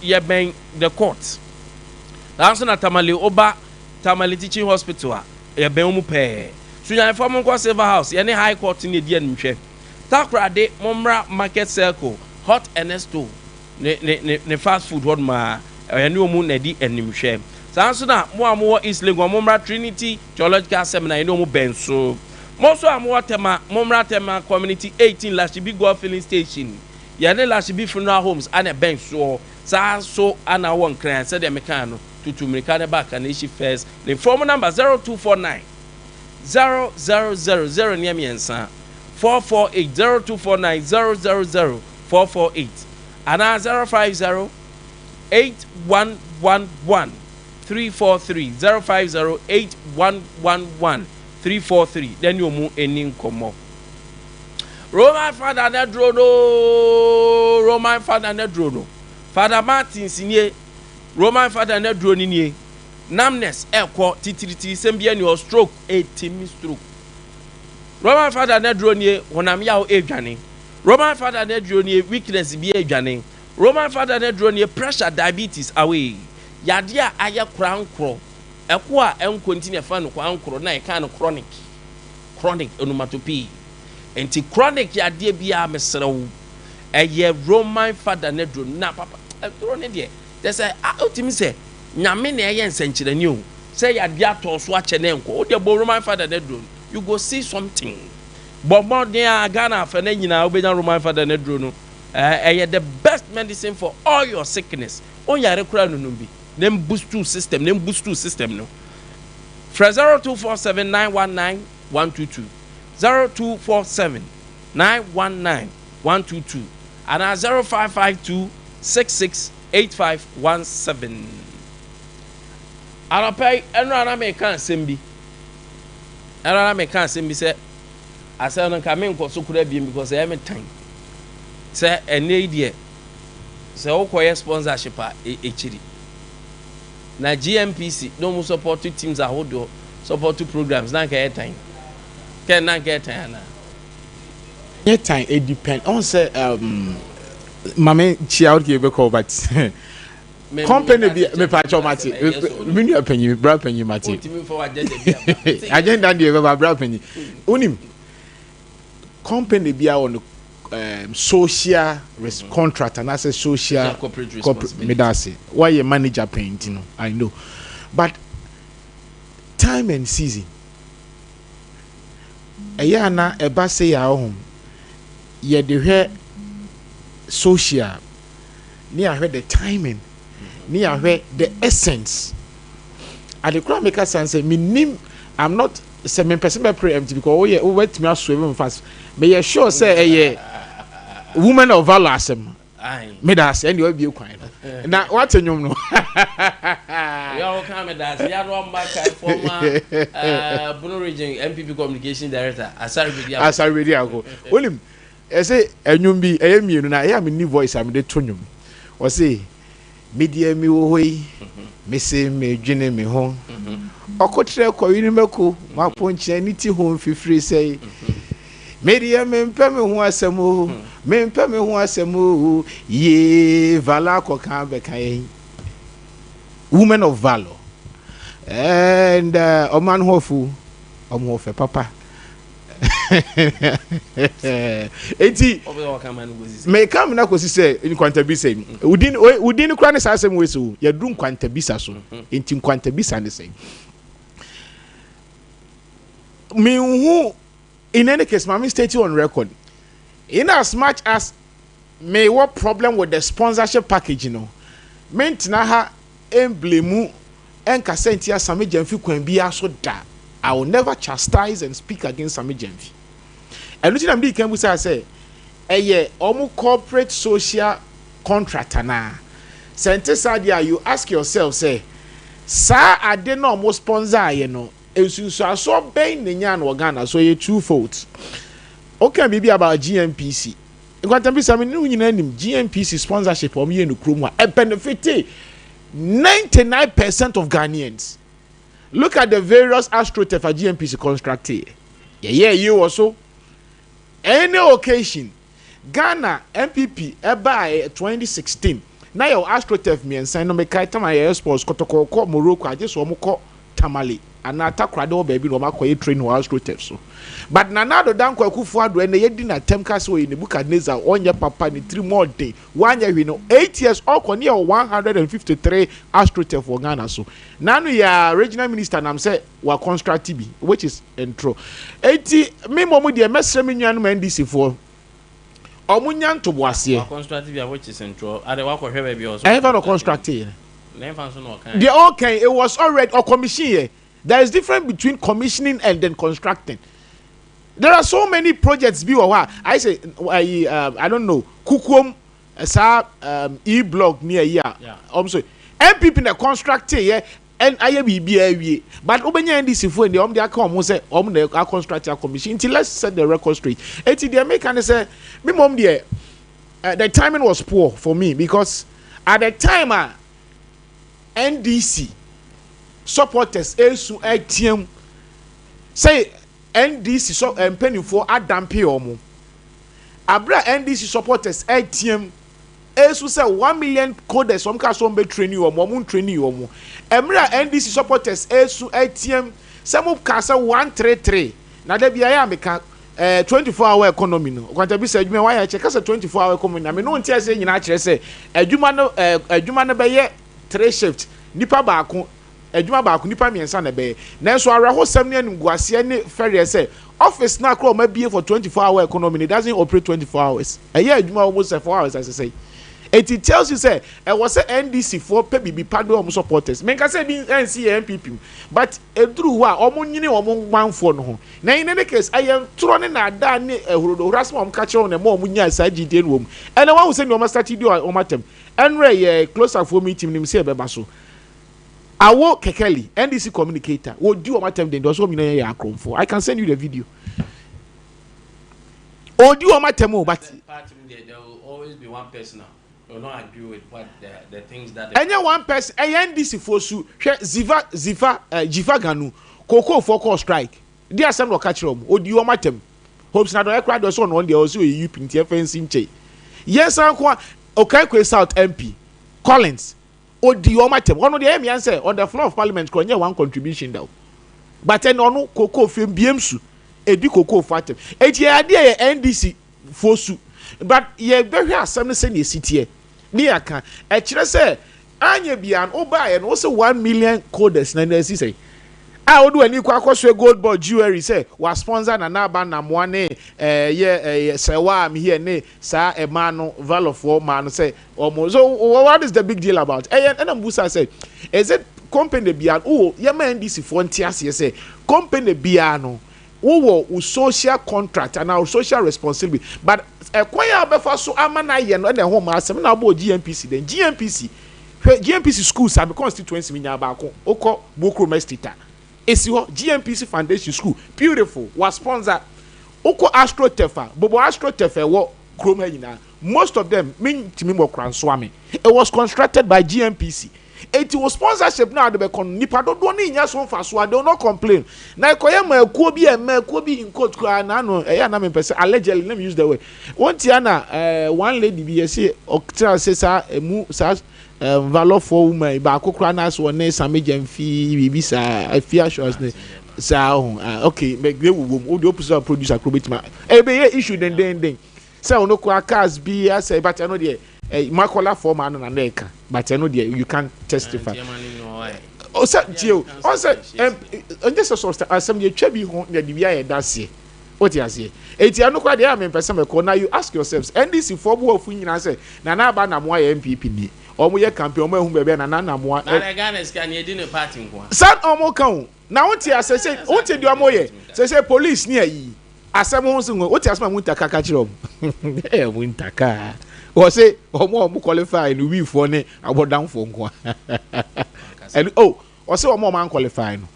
ye ben the court that's na tamale oba tamale teaching hospital ye ben mu pe so yan form ko silver house ye ne high court ne di anhwe takrade momra market circle hot enesto ne fast food what ma ye ne omu na di animhwe sanso na mo amwo East Lagos momra Trinity Theological Seminary ne omu ben so moso amwo tema momra tema community 18 last big go filling station ya ne last be funeral homes and a bench so so ana won kran said the mechano to mechanic back and issue first the phone number 0249 0000 near me ensa 448 0249 000 448 and 050 8111 343 050 8111 343 then you move any komo Roman Father Nedrono Father Martin Sinye Roman Father Nedroni nie numbness ekwo titiriti sembia ni o stroke 18 stroke Roman Father Nedroni honam ya o edwane Roman Father Nedroni weakness bi edwane Roman Father Nedroni pressure diabetes away yade a aye krankro ekwo a enkontine fa no kwankro na e kan no chronic onomatopoeia enti chronic ya de bia mesrew eye Roman Father Nedro na papa edro ne de say otimi say nyame na eye nsenkyerani o say ya de ato so ache na enko o de bo Roman Father Nedro you go see something bobo de Ghana fa na nyina obenya Roman Father Nedro no eye the best medicine for all your sickness on yare kura no bi nem boost system no 0247919122 0247 919 122 and 0552 668517. Arapay enra me kan sembi. Enra me kan sembi say asa no ka me nko so kura bi because I am time. Say ene die. Say okoye sponsorship a echiri. Na GMPC no mu support teams ahodo support programs na ka time. Can not get time. Yet time it depends. On say mama chi out give call but company be me pa cho mati. Me new penny bra penny mati. Agenda dey bra penny. Unim company be on social contract and as a social corporate responsibility. Why a manager paint, you know, I know. But time and season. Eya na eba say ya home ye de hwe social ni ahwe the timing ni ahwe the essence ade kura make sense minim I'm not say me person be preempt because oh yeah wait me aso even fast me you sure say eye woman of valor asem me da say any obi kwan na what nyom no ya o kan me da say ya ro maka former Bono region MPP communication director Asari Ago olim e say enyom bi eye mienu na ya me ni voice am de to nyom o say media mi wo hoi me say me dwene me ho okotre ko yini mako ma ponche ni ti ho fifiri say media me mpa me ho asemo me mpa me ho asemo ye vala ko kan be kan women of valor and oman hofu omofe papa eti me kam na ko si say Nkwantabisa udin kura ne sasem we so ya dru Nkwantabisa so enti Nkwantabisa ne say me who in any case mama state on record in as much as may what problem with the sponsorship package you know meant na ha emblemu enka sentia Sami Jemfi kwan bia so da I will never chastise and speak against Sami Jemfi and nothing am di kan bu say eye omu corporate social contract na sente sadia you ask yourself say sa ade na omu sponsor ye no ensunsu so ben nenya na Ghana so ye twofold okay bibi about GMPC Nkwantabisa me nu nyina nim GMPC sponsorship om ye no kromu a benefit 99% of Ghanaians. Look at the various AstroTurf for GMPC construct here. Yeah, you also any occasion Ghana MPP by 2016. Now your AstroTurf me and sign no make item my sports kotoko Morocco I just want Tamale and attack Crado baby no makoye train no AstroTurf so. But nanado dan kwaku fuado and ye din attempt so in the book Neza on your papa ni 3 more day. 1 year we know 8 years all near 153 AstroTurf for Ghana so. Nanu ya regional minister nam say wa construct TB which is intro. 80 me momu de mesre me nwan NDC for omunyan to boasie construct TB which is intro. Ade wa ko hwe ba bi also. I never no construct here. They okay, it was already or commission here. There is difference between commissioning and then constructing. There are so many projects. I say, I don't know. Kukum, e-blog near here. I'm sorry. MPP in the constructing here, and I be but Obenya NDC for the they come say the constructor commission. Until let's set the record straight. Eti they make and say, me mom there. The timing was poor for me because at the time, NDC supporters esu ATM say NDC so penny for adampe omo abra NDC supporters ATM esu say 1 million coders some ka so be training omo training omo emra NDC supporters esu ATM some ka say 133 na da bia ya meka 24-hour economy no Nkwantabisa adwuma why I check say 24-hour economy na me no ntia say nyina kire say adwuma no be ye 3 shift nipa baako adwuma baako nipa miensa na be nanso arahosam ne anuguase ne ferry say office na akro ma bie for 24-hour economy it doesn't operate 24 hours adwuma almost 4 hours as I say it tells you say was a NDC for pe bibi pado om supporters men ka say bi NC MPP but eduru ho a omonyini omwanfo no ho na in any case I am tro ne na da ne ehorodo rasmo om ka kire na mo omunya sagide no wom ene wa hu say no start do o matem enre ye closer for meeting nim say beba so awo kekeli NDC communicator wo do o matem den do so mi na ye akromfo I can send you the video o do o matem o but there will always be one person now will not agree with what the things that any one person NDC for su Jifa Ganu Koko for call strike there some no catch rom odi o matem hopes na do e kra do so no there also you pinti FNC nche yes anko okay South MP Collins odi o matem one dey me answer on the floor of parliament ko nye one contribution down but then onu Koko fem biemsu edi Koko fatem eti ade ye NDC for su but ye behwe asem se ne sitie ni aka e kire se anya bian obaye no se 1 million coders na na si say a odu ani kwa akoswe gold ball jewelry say was sponsor na na ba na mo ne sewa am here ne sa e man no value for man say almost so what is the big deal about and Mbusa say is it company bian ye man NDC for ntiase say company bian no wo social contract and our social responsibility but kwaya befa so amana ye no na ho ma asem na bo GMPC then GMPC schools have constituency minya ba ko oko bokro mestita esi ho GMPC foundation school beautiful was sponsor oko AstroTurf bobo AstroTurf wo krom ha nyina most of them mean timi mo kranswame it was constructed by GMPC it was sponsorship now the becon nipa do ni nya so fa so they not complain na ikoye makuo bi in court kra na no na me pese allegedly let me use the word one tia na one lady bi say octra say sa emu sa valor for woman ba akokra na so ne samejamfi bibi sa afia assurance ne sa okay make we wo the opposite producer acrobatima be issue den say ono kwa cars bi say but I know there Makola for man na neka but I know there you can testify say tio say just so asem ye twa bi ho na bibia ye dase what you say eti anu kwa dey am person me now you ask yourselves NDC for bo afu nyina say na ba na mo ya MPP ni omo ye campaign omo ehun bebe na mo na Ghana scan ye di no party nko san omo kan na won ti ase say won ti di omo ye say police ni ayi asem ho so won ti asema muntaka ka kire omo muntaka o say omo qualify no we for ne abodan for nko and o say omo man qualify no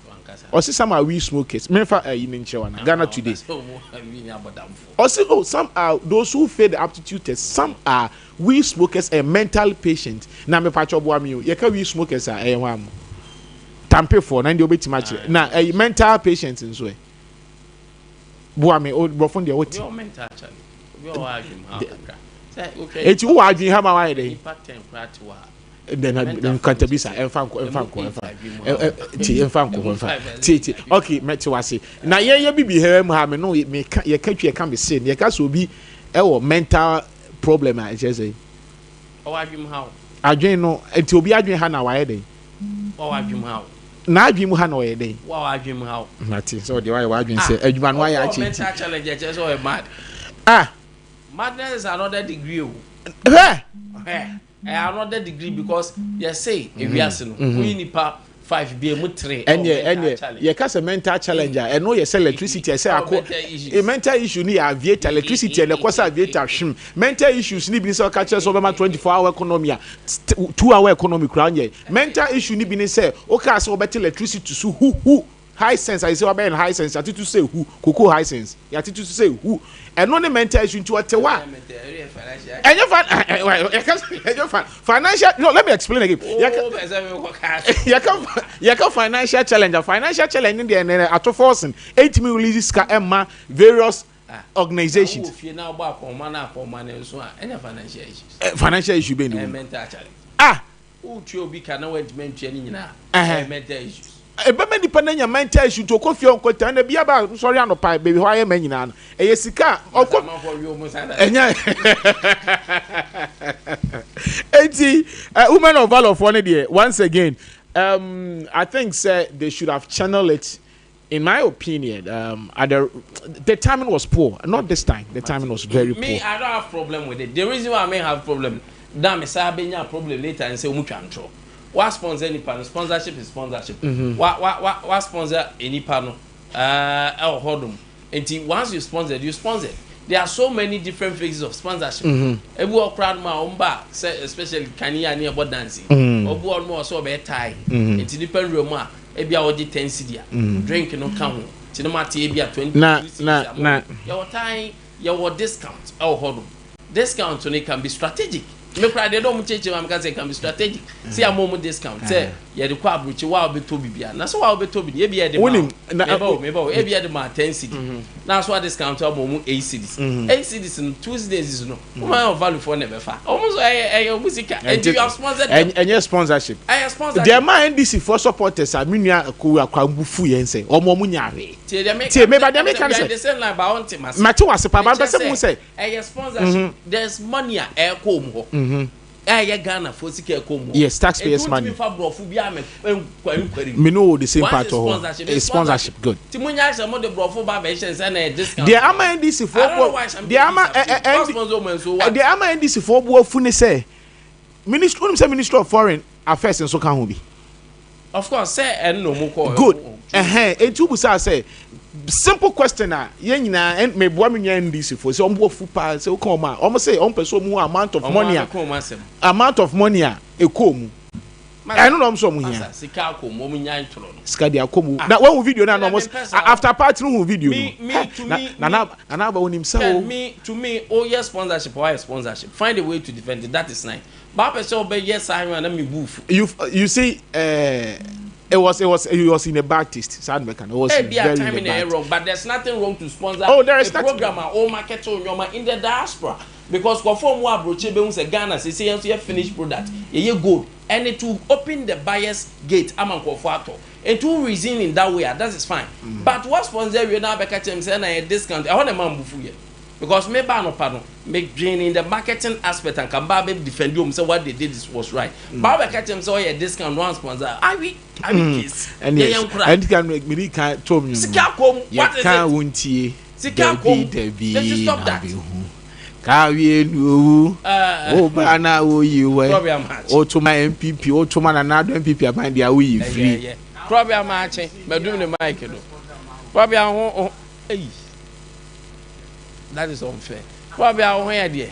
o say some are we smokers me fa in nchewa Ghana today o say some are those who fail the aptitude test some are we smokers and mental patients na me pa chobo am you ka we smokers are am tampe for na ndi obetima kire na mental patients nso bo am o brofon dey what mental actually We all argue how. Say okay. Eti wo adwin ha ma wa yede. Impact and practical. Then Nkwantabisa emfa ti okay meti wase na ye bibi he mu ha me no me ye ka twa ka me say ye ka so bi e wo mental problem a je say o adwim how adwen no enti obi adwen ha na wa ye den o adwim how na adwen mu ha na wa ye den o adwim how mati so de wa adwen say adwuma no wa ya achi mental challenge je so mad madness is another degree another degree because you say if we are no we nipa 5 be mu 3 and ye ka say mental challenge and no ye say electricity say akọ mental issue ni aviator electricity and cause aviator hwim mental issues ni bi say ka chere so be ma 24-hour economy 2-hour economy kura nye mental issue ni bi ni say o ka say obet electricity so who high sense I say obe in high sense ati to say who koko high sense ya ati to say who and no mental issue to what wa financial no let me explain again you can financial challenge in the ato forcing 8 million releases ska emma various organizations financial issue be no mental challenge who obi kana went mental issues ebema dependent mental issue to kofi on kwata na bia ba sorry anopa baby ho aye manyina no eye sika okọ enya enti women of valor for ne there once again I think say they should have channeled it in my opinion the timing was poor not this time the timing was very poor. Me I don't have problem with it. The reason why I may have problem that me say abenya problem later and say umutwantro what sponsor any panel sponsorship is sponsorship what sponsor any panel hodum and once you sponsor there are so many different phases of sponsorship every crowd ma umba especially kania near about dancing obu on more so be tie it depend room a ebia odi 10 cedi drink no ka ho ti no mate ebia 20 na your time your discount hodum discount on it can be strategic. Me cry they don't change am can say can be strategic. See a moment discount. Say you dey kwa abrochi wa be to bibia. Na so wa be to bi e bia dey me ba e bia dey ma 10 cedi. Na so discount am mo 8 cedis. 8 cedis in Tuesdays no. My value for never fa. Almost music and you have sponsored and sponsorship. I sponsor. There ma NDC for supporters a menua akwambufu yen say omo mu nyare. Tie me ba dem can say. The same line ba on team. Mate was pa ba say mu say. Sponsorship. There's money a come ho. Ghana for yes, taxpayers money. Me know the same part of sponsorship. Good. The ama NDC for the ama NDC for Buofuni say Minister of Foreign Affairs and so can be. Of course, say and no more. Good. Etubusa say simple question yen nyina and me boa me NDC for say ombo fu pa say come ma omo say on person mu amount of money e kom I don't know am so mu here sika kom mo nya ntoro sika dia kom na when video na almost after part no video na ba onim say to me oh yes sponsorship find a way to defend it that is nice but person obey yes I na me boof you see It was in a bad taste. Sad mekan. It was very bad. Wrong, but there's nothing wrong to sponsor there is a program or market in the diaspora because conform what broche be say Ghana say you finished product. You good and it will open the buyer's gate among conforto. And to reason in that way that is fine. But what sponsor you now back at him say na a discount. I want a man bufu here. Because me ba no pardon make drain in the marketing aspect and can ba defend you say what they did was right. Ba be catch them say discount one sponsor. I case. And and can make me can tell me. Sika kom what is it? Can wontie. Sika kom. Let's stop that. Kawie nu o ba na wo yi we o to my MPP o to my na MPP aban dia wo yi free. Problem match medum the mic do. Problem ho eh. That is unfair. Probably our way there.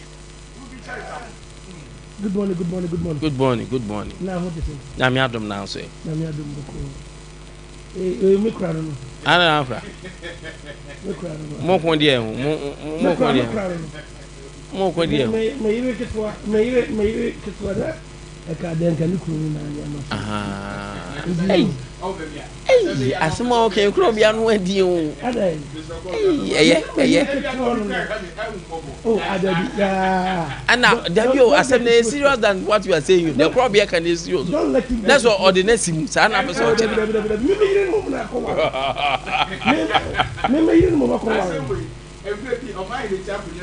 Good morning. Good morning. Now what is it? Na me adom now say. Na me adom boko. Me kra no. Ana afra. Me kra no. Mo kon die ho. Mo kon die. Mo kon die. Me yire ketwa da. E ka den kan ku ni na ya no. Hey, asema okay, kuro bia no adi o. Hey, Oh, Ade. Ana, Dabio, asem na serious than what you are saying. The kuro bia can is serious. That's what ordinary sa na person che.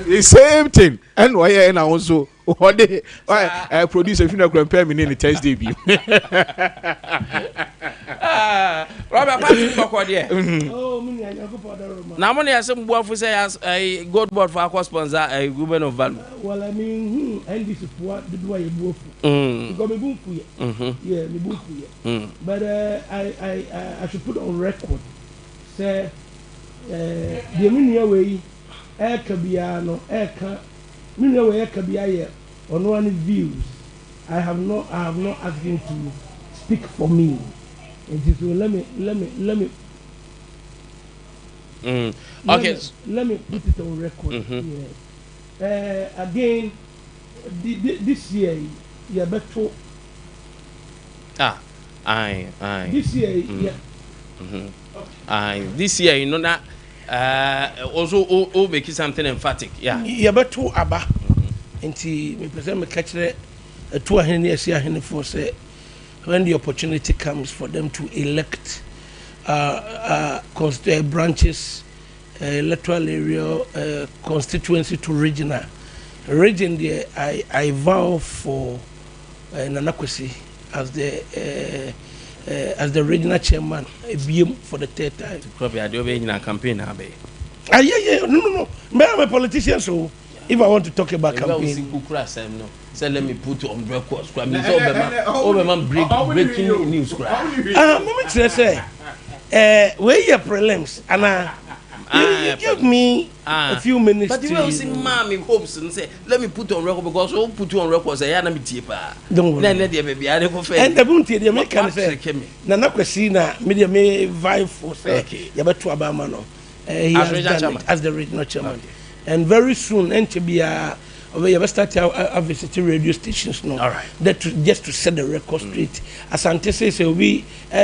The same thing. And why and also what they produce a funeral compare me in the test debut. Robert Patrick Boko there. Oh, me I go for the room. Na money asem buafo say as a gold board for our sponsor a woman of value. Well, I mean, and this is what the boy both. Because me boom for yeah, me boom for But I should put on record say the minia way Kabia no eka minia way Kabia here on one views. I have not asked him to speak for me. And so let me Okay. Let me put it on record. Yeah. Again, this year, you better. Aye. This year, yeah. Aye. This year, you know that. Also, make it something emphatic. Yeah. You better aba. Until me present me catch it. 200 years here for say. When the opportunity comes for them to elect branches, electoral area, constituency to regional. Region there, I vow for Nanakwesi as the regional chairman for the third time. Probably I do be in a campaign, Abe. No. I'm a politician, so if I want to talk about campaign. So let me put on record. I mean, so breaking news. Say, where your prelims and you give me a few minutes. But you will see, mommy hopes and say, let me put on record because I'll put you on record. Say, I'm cheaper. Don't let the baby. I don't and the bounty the American say, Nana Kwesina, media may vibe for say, Yabetu Abamano. He has done it as the regional chairman. And very soon, NTB we have started our visiting radio stations now. All right. That just to set the record straight. As Ante says, we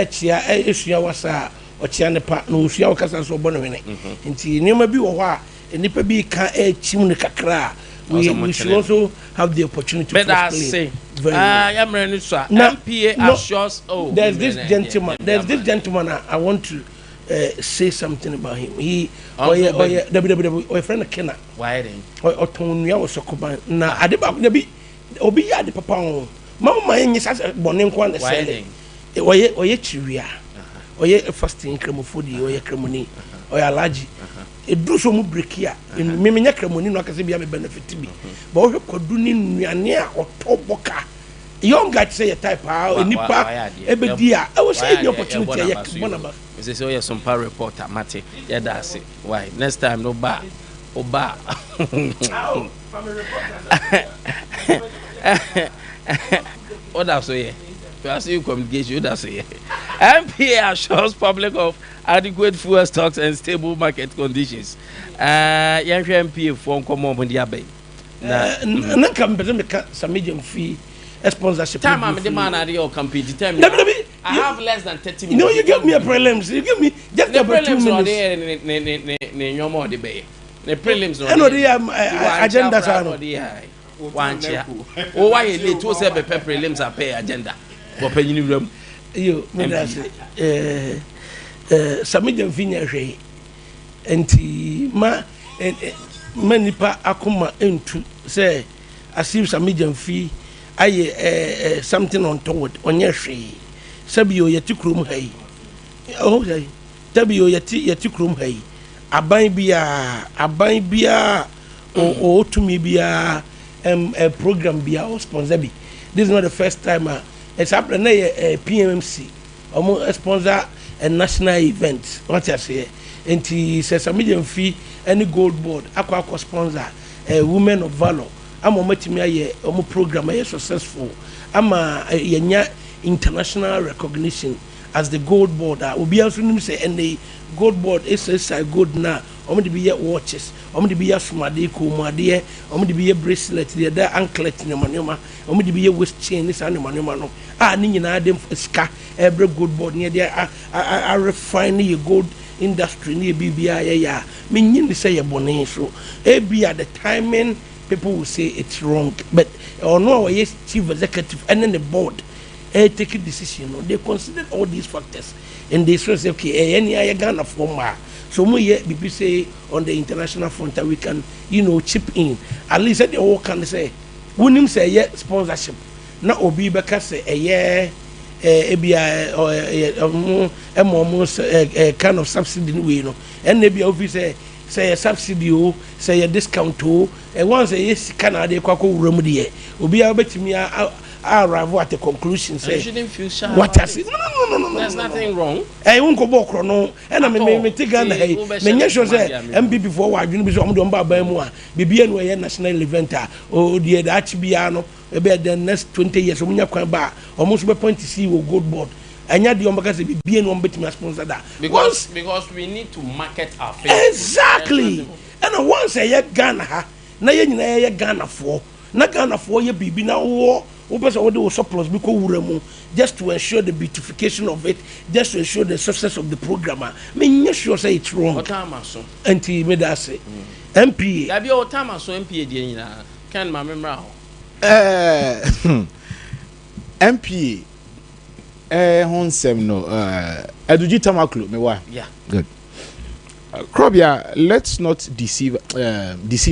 Chia was a Chiana part no Shia Casa so bonawene. Inti never be wa and nipa be can chimney kakra. We should also have the opportunity to say I am ready to MPA assures there's this gentleman I want to say something about him. He or friend Kenna. Why then? Or Tonya was so common. Now, I did Obi ya the papa. Mamma, is as a bonnet one say, or ye chiria, or ye a fasting cremofodi, or ye cremoni, or a large. It do so break here. In Mimina cremoni, no can be a benefit to me. But what could do near or toboka? Young guy say a type out, nipa, every dear. I was saying the opportunity. This is your Sompa reporter, Mate. Yeah, that's it. Why? Next time, no bar. Oba. What else? Yeah. You are seeing communication. That's it. MPA assures public of adequate fuel stocks and stable market conditions. Young MPA form come on the abbey. Na come better some medium fee. Sponsorship. Time I'm the man at your campaign. I have less than 30 minutes. No, you give me a prelims. You give me just about 2 minutes. No more debate. The prelims. I know the agenda. One chair. Oh, why you two say the prelims are pay agenda? For paying room. You, some medium vineyard. And many pa akuma into say, I see some medium fee. Aye, something on toward on your tree. Sabio Yatikrum hay. Oh, Tabio Yatikrum hay. A bind beer, or to me be a program be our sponsor. This is not the first time it's happened a PMC, almost sponsor a national event. What I say, and he says a medium fee, any gold board, aqua sponsor, a woman of valor. I'm a program successful. I'm a international recognition. as the gold board obi also nim say and the gold board is gold na omo de be watches omo de be smade komade omo de be bracelet the anklet nyoma omo de be waist chain this nyoma no ni nyina dem ska every gold board near there I refine your gold industry near bibia ya me nyin say ye bone so be at the timing people will say it's wrong but or no yes chief executive and then the board take a decision they consider all these factors and they say okay any I Ghana former so we say on the international front that we can chip in at least the all can say wouldn't say sponsorship na obi beka say kind of subsidy we and maybe obviously say a subsidy say a discount and once yes Canada kwako remedy obi abetimi arrive at the conclusion say you shouldn't feel shy what I say no there's nothing wrong won't go back no and I me take Ghana me sure say MB before wa adwene bi so om do mba ban mu a bibia no ye national event o die da achibia no ebe the next 20 years omunya kwan ba almost be point to see wo gold board anya de omba say bibia no betimi sponsor that because we need to market our face exactly and once ye Ghana ha na ye nyina ye Ghana for ye bibi na wo person what do surplus because wuremu just to ensure the beautification of it, just to ensure the success of the program. I mean, yes, sure say it's wrong. What time so? Until me that say MP. That be all time so MP again. Can my remember? MP. Honsem no. Eduji tamaklo me wa. Yeah. Good. Krobia, let's not deceive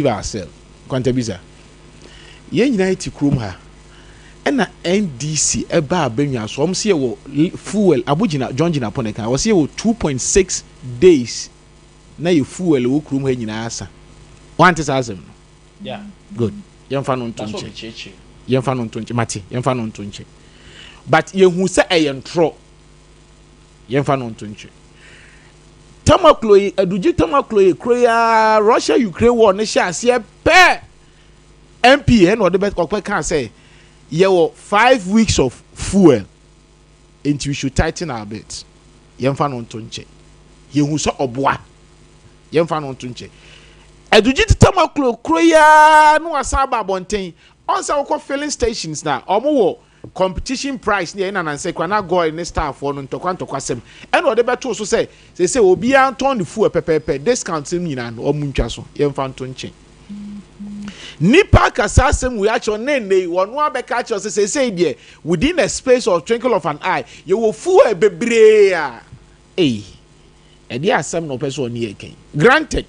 ourselves. Nkwantabisa. Ye nyina ti krom ha. Na NDC eba abenya so om se wo fuel abugina John Gina Poneka wo se wo 2.6 days na ye fuel wo krom ha nyina asa want is asem yeah good yemfa no ntonche yemfa no ntonche mate yemfa no ntonche but ye hu se eyentro yemfa no ntonche tamakloyi aduji tamakloyi kroya Russia Ukraine war ne sha ase pe MP he no de bet kokwe kan say you 5 weeks of fuel and we should tighten our belt. Yemfa no ntonche. Ye hu so oboa. Yemfa no ntonche. Eduji tamaklo kroya no asaba bonten. Onsa wo filling stations na omo wo competition price near na say kwana go in staff for no ntokwa sem. And o de beto so say obi an turn the fuel pepepe discount nim nyina no omu ntwa so. Yemfa ntonche. Nipa kasasem we actually nene one abeka cho say there within a space of twinkle of an eye you will fool a bebre eh e dey asem no person ni eken granted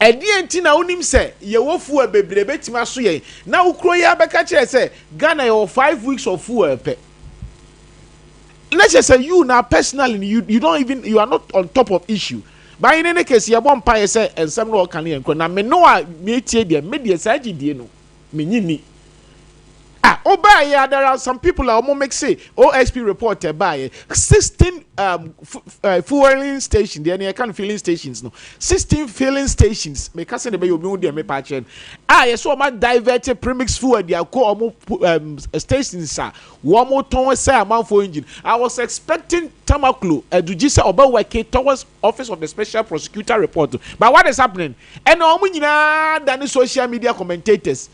e dey enti na onim say you will fool a bebre betima so ye na ukro ya abeka che say Ghana your 5 weeks of fool pe let's just say you now personally you don't even you are not on top of issue. But in any case, you want pay say and some no can you na me no a me tie dia me dia sa gidie no me nyini oba ya there are some people that almost make say OSP report by 16 fueling stations there near can filling stations no 16 filling stations me ka say the be obi dey me pa chen yes so ma divert premix fuel dia ko stations one more ton say amount for engine. I was expecting Tamaklo Eduji say oba work towards office of the special prosecutor report but what is happening and omo nyina than social media commentators.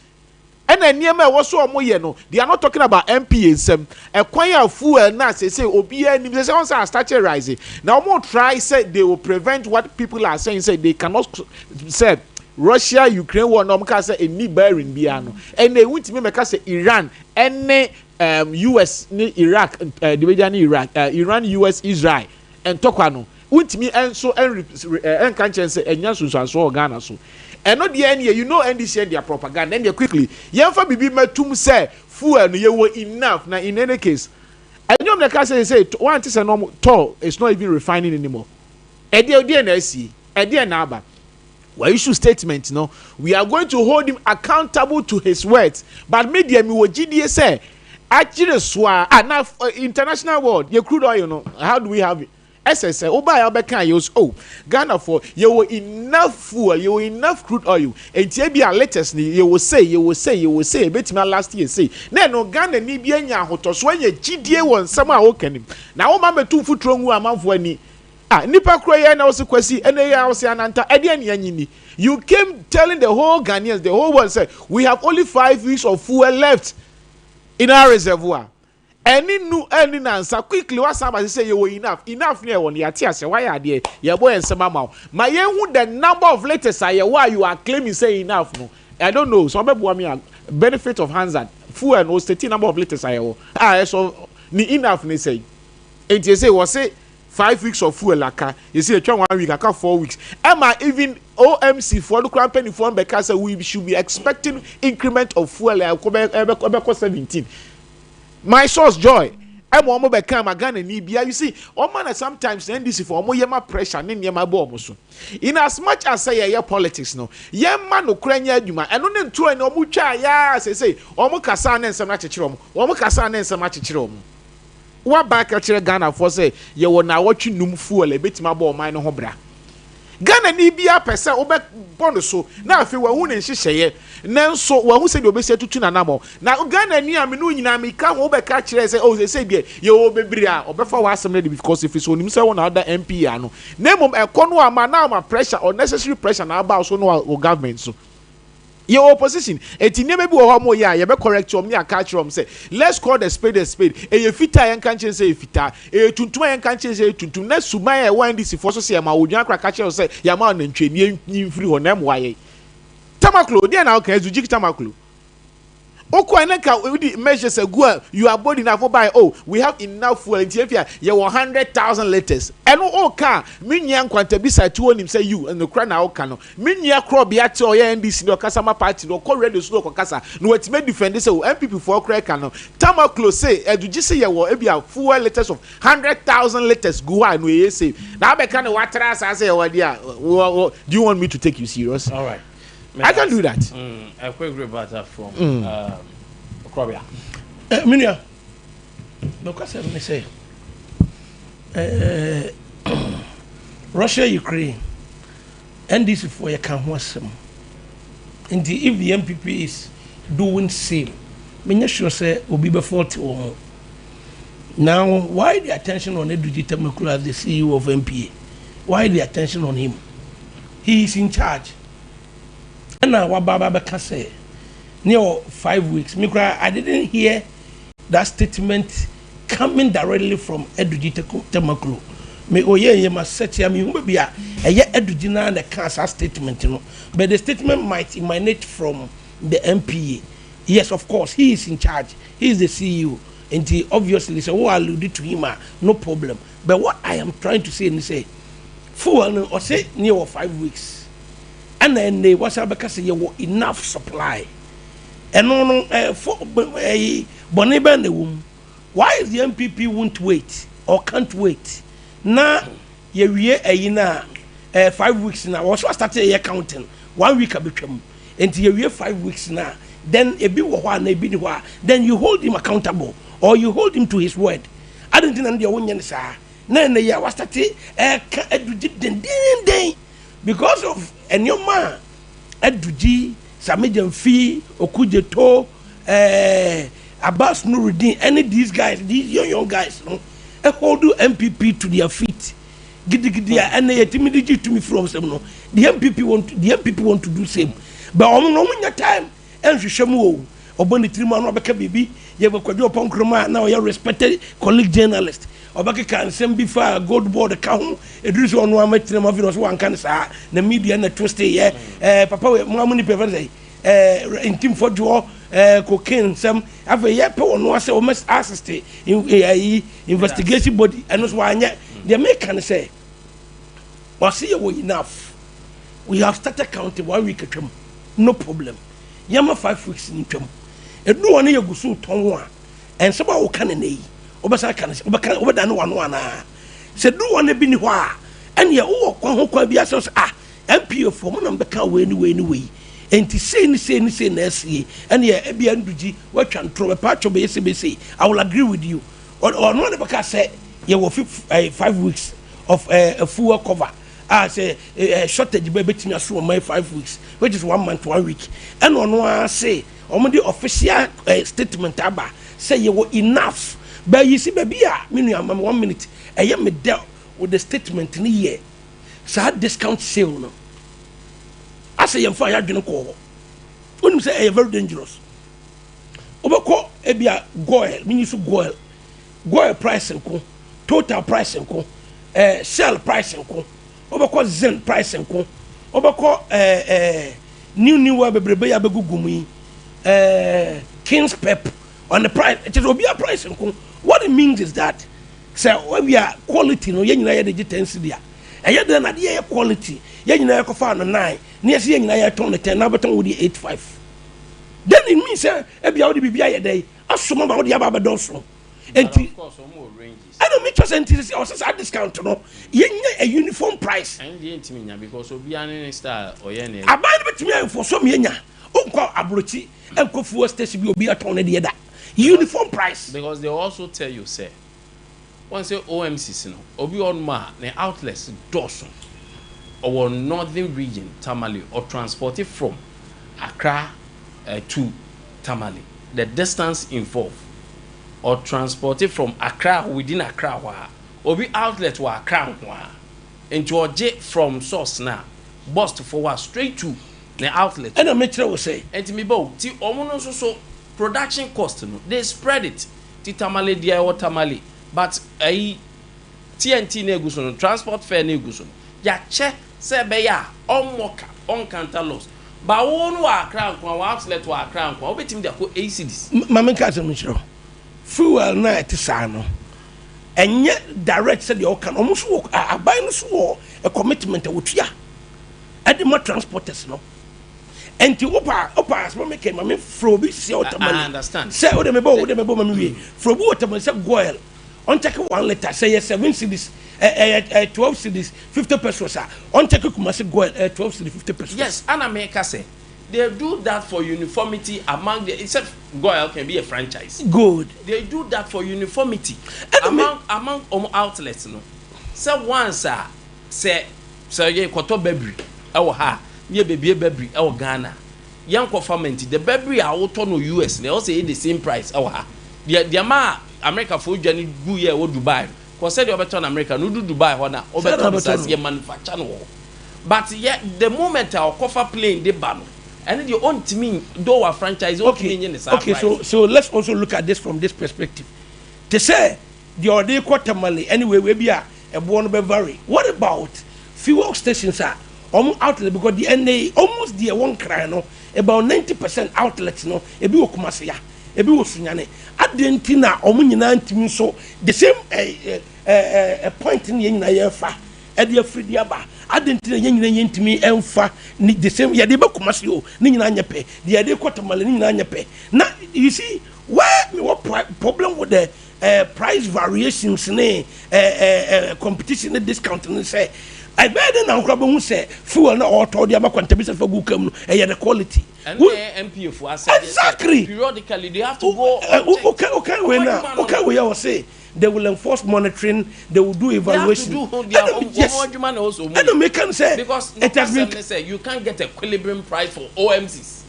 And then near me was so no. They are not talking about MPs. A choir fuel na say obi any say once I started rising. Now more try say they will prevent what people are saying. Say they cannot say Russia Ukraine war no make say any bearing biano. And they want me make say Iran any US ni Iraq the Iraq Iran US Israel and Tokano. Want me and so and can say enya so Ghana so. And not the end you know NDC and their propaganda and they quickly yemfa bibi matum say fuel no ye were enough now in any case and you the can say one is a normal tall it's not even refining anymore e dey na see e dey na aba we issue statement no we are going to hold him accountable to his words but media mi wo gidie say actually so na international world ye crude oil no how do we have it SSA oba ya obeka yos oh Ghana for you will enough fuel you will enough crude oil and be a latest you will say betime last year say na no Ghana ni bia nya ahotoso anya gidie won sam a wokanim na wo ma betu futuro ngu amanfo ani nipa kro ye na wo se kwasi ene ya wo se ananta ede ane anyini. You came telling the whole Ghanaians, the whole world, say we have only 5 weeks of fuel left in our reservoir. Any new ending answer quickly. What somebody say you were enough near one year. Say why are there? Your boy and some amount. My who the number of letters are why you are claiming say enough. No, I don't know. Some people want me benefit of Hansard fuel and was 13 number of letters are so ni enough. They say, and you say was say 5 weeks of fuel laka. You see, 1 week, I 4 weeks. Am I even OMC for the crown penny for because we should be expecting increment of fuel 17. My source joy. I'm almost become a gun and Nibia. You see, all man sometimes NDC for more pressure in my bomb. In as much as say your politics, no, young man Ukraine, you might, and only two and no mucha, ya say, Omokasan and some matchrom, Omokasan and some matchrom. What back at Ghana for say, you will now watching num fuel a bit my bomb, mine hobra. Ghana ni bia pese obe bono so na afi wa hu ne nhyehyeye nanso wa hu se de obese tutu na namo na Ghana ni amenu nyina mi ka ho be ka kire se o se bia ye o bebiri a obefa wa asem na because if so nim se won other MP ano na mom ekono ama na ama pressure unnecessary pressure na about so no government so your opposition etinie be bi wo mo ya ye be correct om ni aka kire say let's call the spade e ye fita yen kan chen say fita e tuntum yen kan chen say tuntum na suman e wan disi for so say ma odwan akra ka kire say ya ma na ntweni mfiri ho na mo aye tamaklo dia na o kan ezuji tamaklo Oko eneka we measures a go you are body enough by we have enough fuel in Ethiopia you 100,000 liters and car minya Nkwantabisa to him say you and the crown na oka no minya crop ya to ya NDC no kasama party no call radio so kasa no wetin defend say MPP for crack no tamaklo say eduji say you e bia fuel liters of 100,000 liters go and we say na be kan watera say you there do you want me to take you serious? All right. I can do that. A quick rebuttal from Okrobia. Minia, no question. Me say, Russia, Ukraine, and this for you can watch them. Indeed, if the MPP is doing same, me sure say will be before 40 or more. Now, why the attention on Ade Akye Abia, the CEO of MPA? Why the attention on him? He is in charge. And now what Baba can say near 5 weeks. I didn't hear that statement coming directly from Ade Akye Abia. Me oye must set here me maybe a Ade Akye na the cancer statement, you know. But the statement might emanate from the MPA. Yes, of course, he is in charge. He is the CEO. And he obviously say, oh, alluded to him, no problem. But what I am trying to say is say, full or say near 5 weeks. And then they was because you were enough supply. And no for Boniba and the womb. Why is the MPP won't wait or can't wait? Now you a 5 weeks now. Also started a year counting 1 week become until you 5 weeks now. Then a bit one, a bit one. Then you hold him accountable or you hold him to his word. I don't think the one sir. Then the year was started because of a new man, Ade Akye, Samijan Fee, Okujeto, Abbas Nuruddin, any of these guys, these young guys, no, hold MPP to their feet. Giddy, and they intimidate to me from some. No, the MPP want to do same. But on your time, and you shamu, Oboni Trima Robeka Bibi, you have a quadruple upon Kroma, now you're respected colleague journalist. Obaka can send before gold board account. It is on one meter of one cancer. The media and the twist here. Papa, more money prefer in team for draw cocaine. Some have a year or no, so must assist in investigation body. And that's why the American say, well, see you enough. We have started counting 1 week at them. No problem. Yama 5 weeks in them. And no one here go so tongue and someone can in obasa kan obada no wano ana se do one bi ni ho a ene ye wo ho kwa bia so MPO for mo na beka we ni enti say ni na sie ene ye bia nduji watwa ntro be pa twa be yesi be say I will agree with you or no na beka say ye wo 5 weeks of a fuel cover. As a shortage by between us for my 5 weeks, which is 1 month, 1 week. And on one say, the official statement about say you were enough. But you see, baby, minimum 1 minute. I am dealt with the statement in the year. So I discount sale. No, I say, I'm fire, you call. When you say, very dangerous. Overcall, Abia, Goyle, means Goyle. Goyle price and co, total price and co, shell price and co. Obako Zen price and co. Obako new webebe abegugumi King's Pep on the price. It is obia price and co. What it means is that say we are quality no yen na de tensi dia. Eya de na de quality. Yen na ko fa no 9. Near see yen na ton 10 na beton with 85. Then it means say ebia we bibia ye dey asoma ba we aba bedoso. Enti I don't make us or discount no. A uniform price. And the intimate because of being style or any. I buy it to me for some yenya. Uncle Abruti and Kofu station will be a ton of the other. Uniform price. Because they also tell you, say, once you OMC, no, Obi on ma, the outlets, Dawson, or northern region, Tamale, or transported from Accra to Tamale. The distance involved. Or transported from Accra within Accra, or be outlet wa Accra, into a jet from source now, bust forward straight to the outlet. And a metro will say, and to me both, ti omono so production cost no, they spread it. Ti Tamale dia or Tamale, but a TNT neguson, transport fare neguson. Ya che se be ya on moka on counter loss. But one wa Accra, one outlet wa Accra, one betim dia ko ACDs. Mamen Kaza Mitro. Fuel na ti sano enye direct said you can almost walk a buy no so a commitment wotua at the more transporters no enti opa as me make me frobi see automatic I understand say o de me bo me frobi automatic say goil on take 1 liter say 7 cedis 12 cedis 50 pesos on take kuma say goil 12 cedis 50 pesos. Yes, and America say they do that for uniformity among the except Goyle can be a franchise. Good. They do that for uniformity among outlets. No, so once say ye koto Burberry ewo ha ye baby Burberry ewo Ghana yan conformity the Burberry a woto no US they also the same price ewo ha the ma America for journey go here wo Dubai cause say the obeton America no do Dubai ho na obeton ye manufacture no but yet the moment our cover plane they ban and the own to me do our franchise okay so let's also look at this from this perspective. They say the order quarterly anyway we be a born be vary. What about fuel stations are outlet because the NA almost the one cry no about 90% outlets no e bi okumase ya e bi osunyane adentina nyina ntimi so the same point in nyina ye fa e de afridi aba adentina nyina yentimi emfa ni the same ye de bakumase o ni nyina nyepe the de kwatamale ni nyina nyepe na you see where what problem with the price variations ne competition ne discount ne say I better now grab who say fuel na auto dia Nkwantabisa for go come the quality and MP for exactly periodically they have to go okay we will say they will enforce monitoring, they will do evaluation. They have to do their own also. And the can say because it has been say you can't get a equilibrium price for OMCs.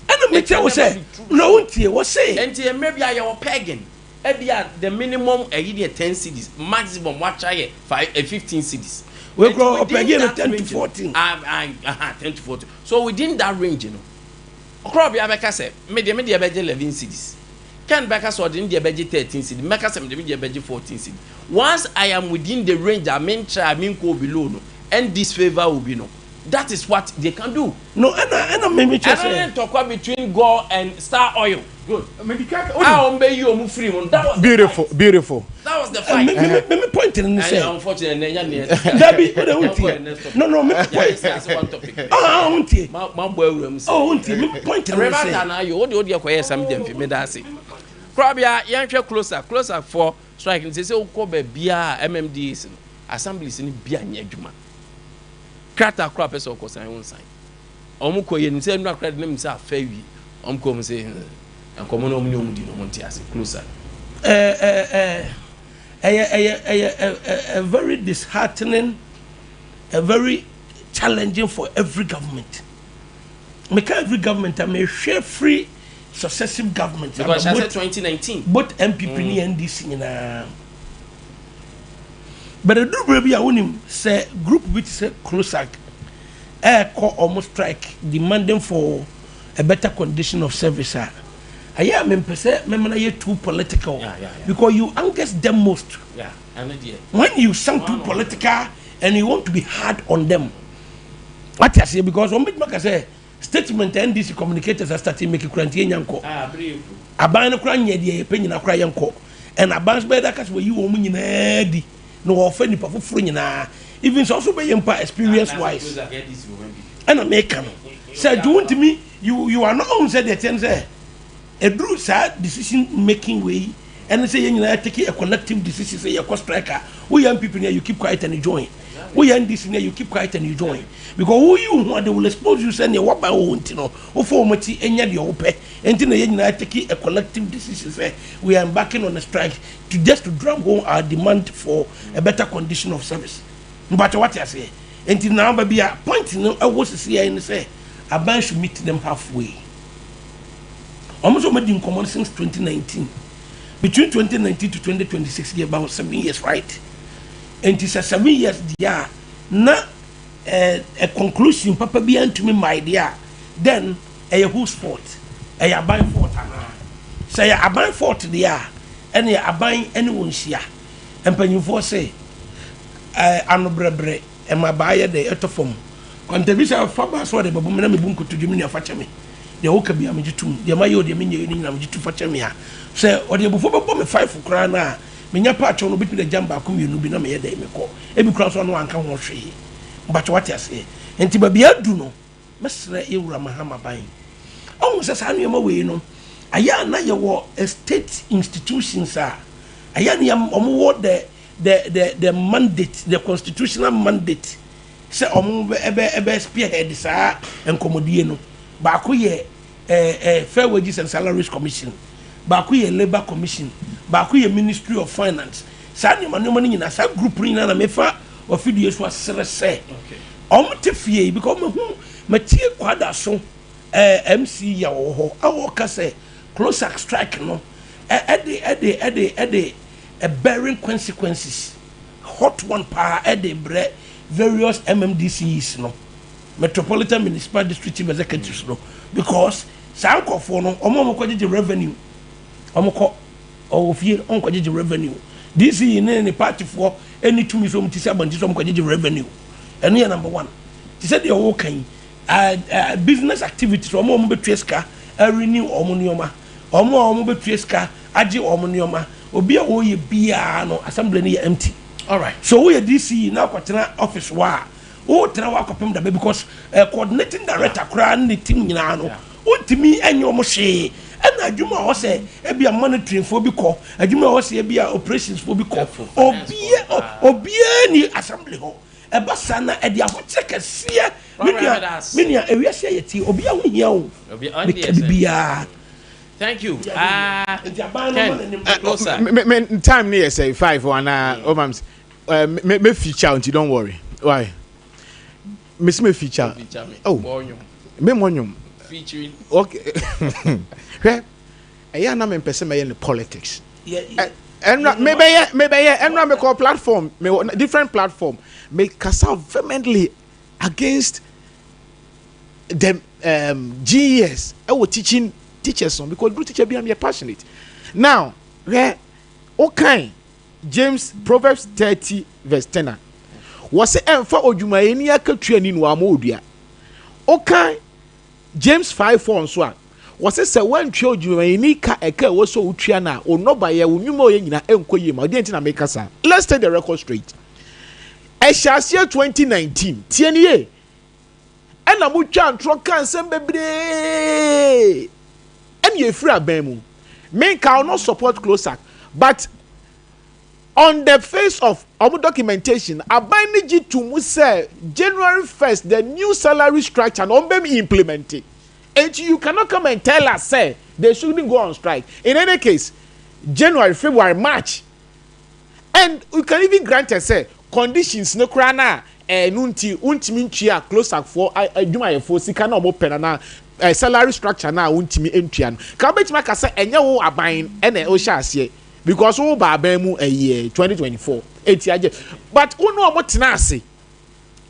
And the will say no what say and maybe I am pegging. The minimum 10 cedis, maximum what try 15 cedis. We grow up again 10 to 14. 10 to 14. So within that range, you know. Crop Yabeka said, media budget 11 cedis. Can Becca saw the India budget 13 cedis, Mecca some the media budget 14 cedis. Once I am within the range, I mean go below no, and this favor will be no. That is what they can do. No, and maybe just I don't talk between Gore and Star Oil. Good. Beautiful, beautiful. That was the fight. Let me point in the same. Unfortunately, no, me one topic. My boy, me point in the same. You what you acquire something for me that say. Crabia, young closer for striking. They say, "Oh, Bia MMDs assemblies in Bia Nyajuma." Crata crop is of course I won't sign. Omuko yen say no credit name say fair wi. Come say and come on no closer. a very disheartening, a very challenging for every government. Make every government may share free successive governments. Because I said 2019. Both MPP and NDC. But the group baby I want him say group which say closer call almost strike demanding for a better condition of service. I am too political because you angers them most. Yeah, when you sound too political and you want to be hard on them. What I say because one bit I say statement and NDC communicators are starting making quarantine yanko. Aban no kra nya de penyi na kra yanko. And aban's better cause where you woman in no offend the for nyina. Even so be empa experience wise. And American. Say do you want me you are not on said the thing say a true sad decision making way and say you take a collective decision say you striker. We young people here you keep quiet and you join. We young this here you keep quiet and you join. Because who you want they will expose you send your what by own no or for mati enya de ope until you take a collective decision say we are embarking on a strike to just to drum home our demand for a better condition of service. But what I say until now baby a point no I was see and say a ban should meet them halfway. Almost made in common since 2019. Between 2019 to 2026 about 7 years, right? And it's a 7 years dia na a conclusion papa be to me my dear then a whose fault a ban fault say a ban fault there and a ban anyone share and when you for say anobre and my buyer the etofom Kwantavisa faba so de babu me na me bunko to dwumi ne afache me de wo ka bia me gitum de mayo de me nyɛ ni na me gitu fache me a sɛ ɔde bufo bɛbɔ me 5 kra na menya pa atwo no bitu de jamba ko mienu bi na me yɛ dai me kɔ ebi kra so no anka ho hwee but what you say enti ba bia du no mesrɛ ewura mahama ban ɔmo sɛ saa nneɛma wei no aya na yɛ wɔ state institutions a aya ne ɔmo wɔ the mandate the constitutional mandate sɛ ɔmo ebe spearhead saa enkomodie no ba ko yɛ fair wages and salaries commission ba ko yɛ labor commission ba ko yɛ ministry of finance saa nneɛma no nyina saa group ni na mefa ofidie so asere sɛ ɔmo te fie because me tie kwada so MC ya wo ho awo ka sɛ closer strike no ede bearing consequences hot one pa ede bre various MMDCs no metropolitan municipal district executives no because saa nkɔfo no ɔmo kɔgye revenue ɔmo kɔ ofie ɔmo kɔgye revenue DC ne party for any to me so mti say abanti so ɔmo kɔgye revenue ɛno yɛ number 1 ti sɛ deɛ ɔwɔ kan business activities ɔmo betua sika renew ɔmo nneɛma ɔmo betua sika agye ɔmo nneɛma obi a wɔyɛ bia no assembly no yɛ empty. All right. So we are DC now kwatena office wa. O tena wa kopem da because coordinating director kra ne team nyina no. O timi enyo mo hwe. Na adwuma ho se e bia monitoring fo bi kɔ. Adwuma ho se e bia operations fo bi kɔ. Obia ni assembly ho. E ba sana e dia ho check sie. Minia ewiase yeti obia ho hia o. Obia Thank you. Time near say 5 or me feature and you don't worry. Why? Miss me feature. Oh, me monium featuring. Okay. I am person in politics. And maybe and me call platform, different platform. Make cast vehemently against them GES. I was teaching teachers on because good teacher be am passionate. Now, where okay, James Proverbs 30 verse 10. Was emfa odwuma eni akatua ni no amodua. Okay, James 5:4 so a was say when twa odwuma eni ka eka wo so utua na onoba ye wonwuma oye nyina enkoye ma odi ntina make sa. Let's take the record straight. Eshasia 2019 tienie e na mutwa antro kan sem bebre and you free abemu. Men can not support closer, but on the face of our documentation, Abaniji to say January 1st, the new salary structure not be implemented. And you cannot come and tell us say they shouldn't go on strike. In any case, January, February, March, and we can even grant us say conditions no krana nunti untimi ntwia close up for adwumayefo sika na omo pena na salary structure na untimi entwia no ka betima ka say enye wo aban ene o sha ase because wo ba aban mu 2024 etiaje but uno omo tena ase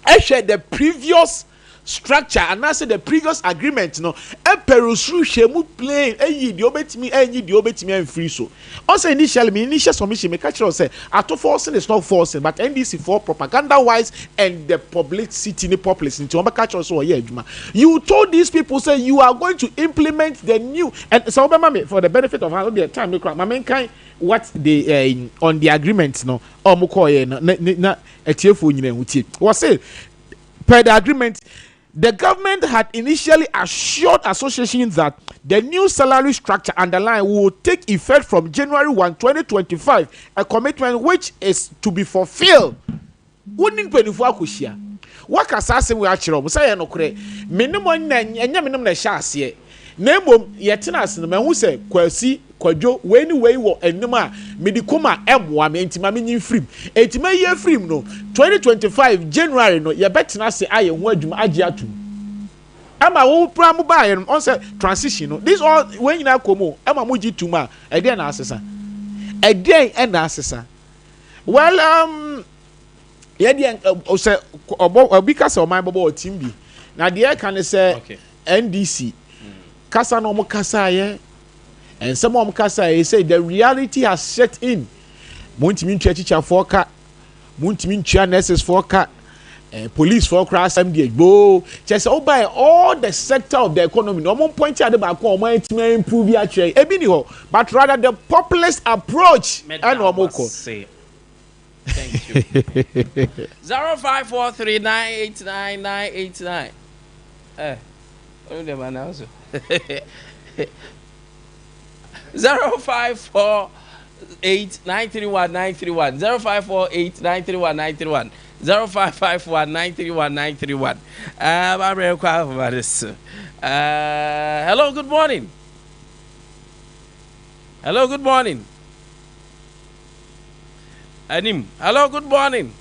ehwe the previous structure and I say the previous agreement no e perusru hwemu plain eyi di obetimi enyi di obetimi en free so also initially initial submission me catch us say ato forcing is not forcing but NDC for propaganda wise and the publicity ni population to catch us here adwuma you told these people say you are going to implement the new and so for the benefit of how the time mama kan what they on the agreement no omo call here na etiefo nyina hutie was say per the agreement the government had initially assured associations that the new salary structure underlying will take effect from January 1, 2025, a commitment which is to be fulfilled. Wouldn't 24 kushia. What can say we actually say no kre? Minimum na shase. Nemo yetenas no who say kwasi kwadwo we ni we wo enema medikoma emwa me ntima me nyin frim entima ye frim no 2025 January no ye betena se aye ho adwuma age atum ama wo pram ba ye no on say transition no this all when you na komo ama mo gituma e dey na asesa e dey e na asesa well ye dey o say obi ka say o man bobo team bi na dey can say NDC kasa no mo kasa ye and some of them say the reality has set in. Muntimi teacher for car, Muntimi nurses for car, police for crash MD go. Just by all the sector of the economy. No one point at the back on my improve your trade. But rather the populist approach. And Omoko say. Thank you. 0543989989. The man also. 0548931931 0548931931 0551931931 I'm very quiet about this. Hello, good morning. Hello, good morning. Anim. Hello, good morning.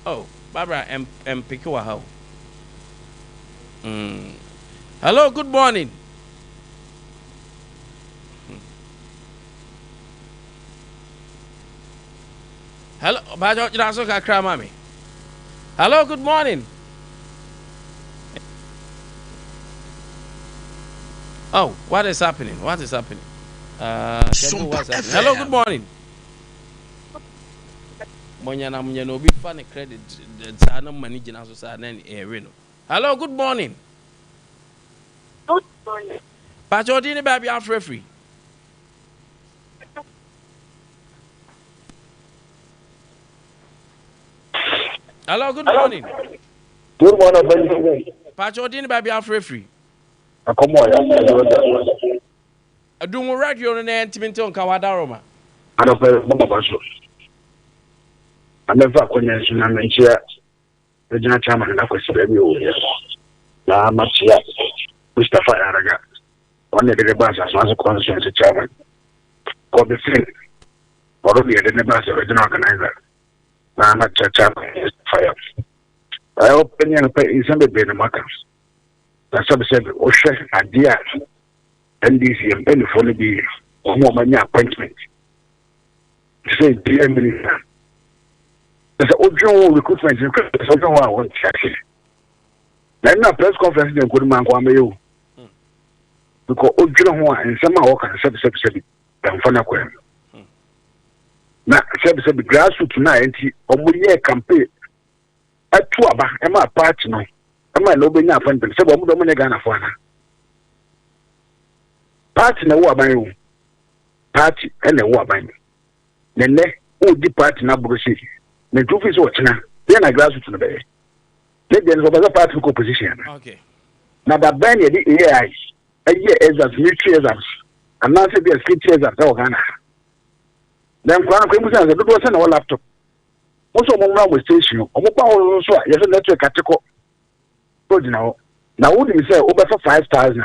Oh, Barbara M. Pikiwa how? Hello, good morning. Hello, Bajo Jiraso Kakra Mami. Hello, good morning. Oh, what is happening? What is happening? Hello, good morning. Monyana munyano bi fa ne credit sa na mani gina so sa na e no. Hello, good morning. Good morning. Bajo Dini baby afre free. Hello, good morning. Good morning, baby. Pacho Dini baby afre free. Come on, I do radio on the intimate on Kawadaroma. I don't know about you. I never connection and mention the general chairman and I was very old. Now, I'm not here. Mustafa Araga. One of the bus as a constituency chairman. Called the thing. Already the bus original organizer. Now, I'm not chairman. Fire. I open young pay in some bit of markers. That's what I said. Osha Ade Akye NDC and penny for the money appointment. Say, dear minister. There's an original recruitment. There's something I want to say. Then a press conference in Kwame Nkwantabisa. Because original one and somehow walk and say, I'm fun of them. Now, say, grassroots tonight, or we campaign. At two about Emma party no. Emma no be na appointment. Say we do money Ghana for na. Party na wo aban party and wo aban. Nene wo di party na brosi. Na truth is what na. Dey na grassroots no be. Let them over party opposition. Okay. Na da ban ye di AI. Aye exams, military exams. And now say be security exams for Ghana. Then Kwame Nkwantabisa say do do say na laptop. Also, we station. Also, yes, network category. Now, what you say over 5,000?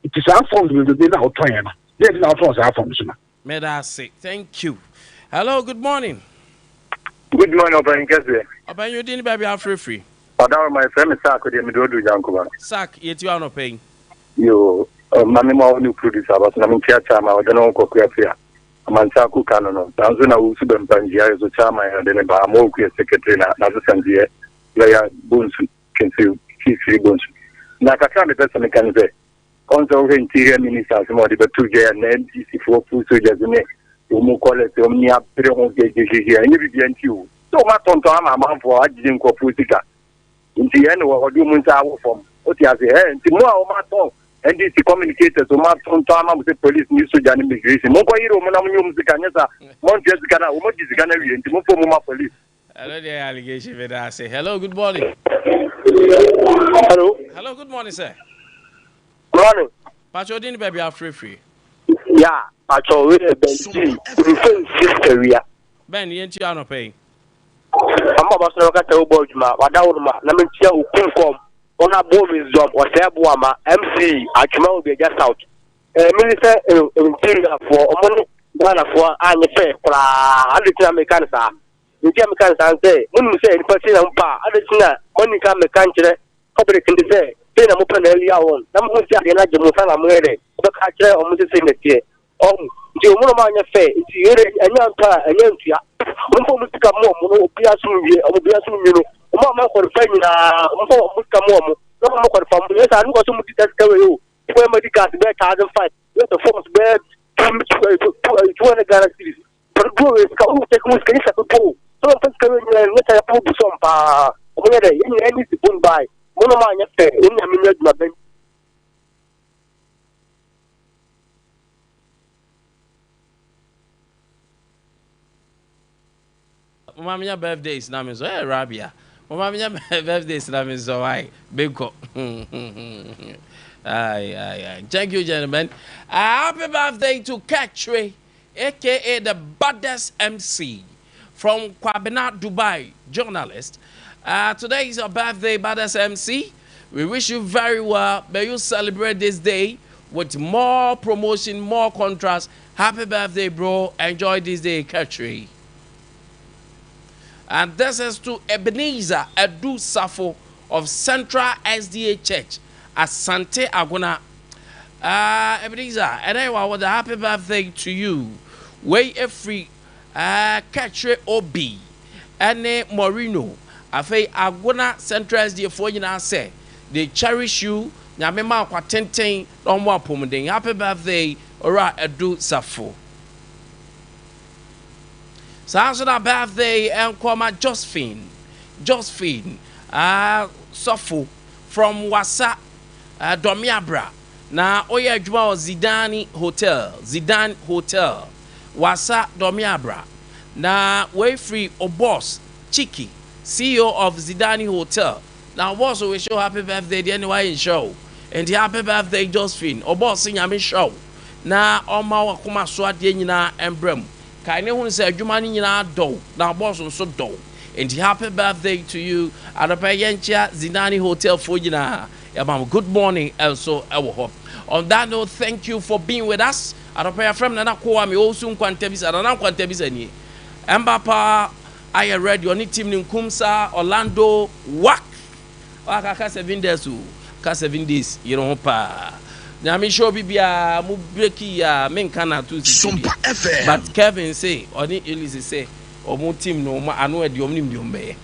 It is our phone will be now 20. Yes, now phones are phones. May I say thank you. Hello, good morning. Good morning, Open Kese. Open you didn't baby are free. Madam, my friend is Sack, the Midodu Jankuba. Sack, yet you are not paying. You, Mamma, new producer, but I'm Chama, I don't know, Coquia. Mansaku Canon, Tanzana, Usubem Pangia, is a Chama, and then a Bamoki secretary, Nazasandia, Laya Bones, can see Kisi Bones. Nakaka, the person can say. Also, interior minister, some of the 2J and NDC4 food soldiers in it. You call it Omnia Piron here, and you. So much on time, I'm for I didn't go Pusika. In the end, what do you mean? From what you have here, and tomorrow, and this communicators, so much on time, with the police, news, and immigration. Mokoiro, Monamum, Zicanesa, Montes Gana, Montes Gana, and Timofoma police. Hello, the allegation that I say. Hello, good morning. Hello. Hello, good morning, sir. Good morning. Pacho didn't baby are free. Yeah, Pacho, we're sister. Ben, you ain't not paying. I'm about to look at the board, Wadauma, Lamentia, who come from on a boarding job or Sabuama, MC, Achima will be just out. Minister interior for money, Ghana for Anya Fair, Additional Mechanica. You can say, when you say, person and pa, additional money can mechanic, public can say, then I'm open earlier on. I'm going to say, I'm going to but I try almost the same here. The woman fair, it's a young car, a young car. One for Mr. Momo, Piasu, or Piasu, Mamma for Fenina, Mr. Momo, no more for family. Yes, I'm going to tell you. Where medical bed has a fight, let the force bed 200 guarantees. But go is come take most case at the pool. So I'm coming and let a pool Sompa. Where any is the by. One of my fair, in a minute, my bench. Mamma birthday is name is Arabia. Mamma birthday is name is why Beko. Aye. Thank you, gentlemen. Happy birthday to Kachwe, aka the baddest MC from Kwabena, Dubai, journalist. Today is your birthday, baddest MC. We wish you very well. May you celebrate this day with more promotion, more contrast. Happy birthday, bro. Enjoy this day, Kachwe. And this is to Ebenezer Edu Safo of Central SDA Church at Sante Aguna. Ebenezer, and I want a happy birthday to you. Way a free Katre Obi and Morino. Afe Aguna Central SDA for you now say they cherish you. Nyamema kwa tenten on one pomoding. Happy birthday, Ora Edu Safo. So answer that birthday and Kwame Josephine, Sofo from Wasa, Domiabra. Na Oya Juma Zidane Hotel, Wasa Domiabra. Na Wayfree Obos Chiki, CEO of Zidane Hotel. Now boss we show happy birthday the anyway in show. And the happy birthday Josephine, Obos sing yami show. Na Oma Wakuma Swati nyina embrem. Kaine hun say adwuma ni nyina do na boss so do and happy birthday to you at the Payentia Zinani Hotel for nyina good morning also ewo on that note thank you for being with us at the Paya from Nana Kwame Nkwantabisa Nana Nkwantabisa ni Mbapa I read on team in Kumsa Orlando wak aka 7 days to 7 days you know pa Nyami show bibia mu breki ya menkana tu Sompa FM. But Kevin say oni Elise say omo team no ma anu e di omnim di ombe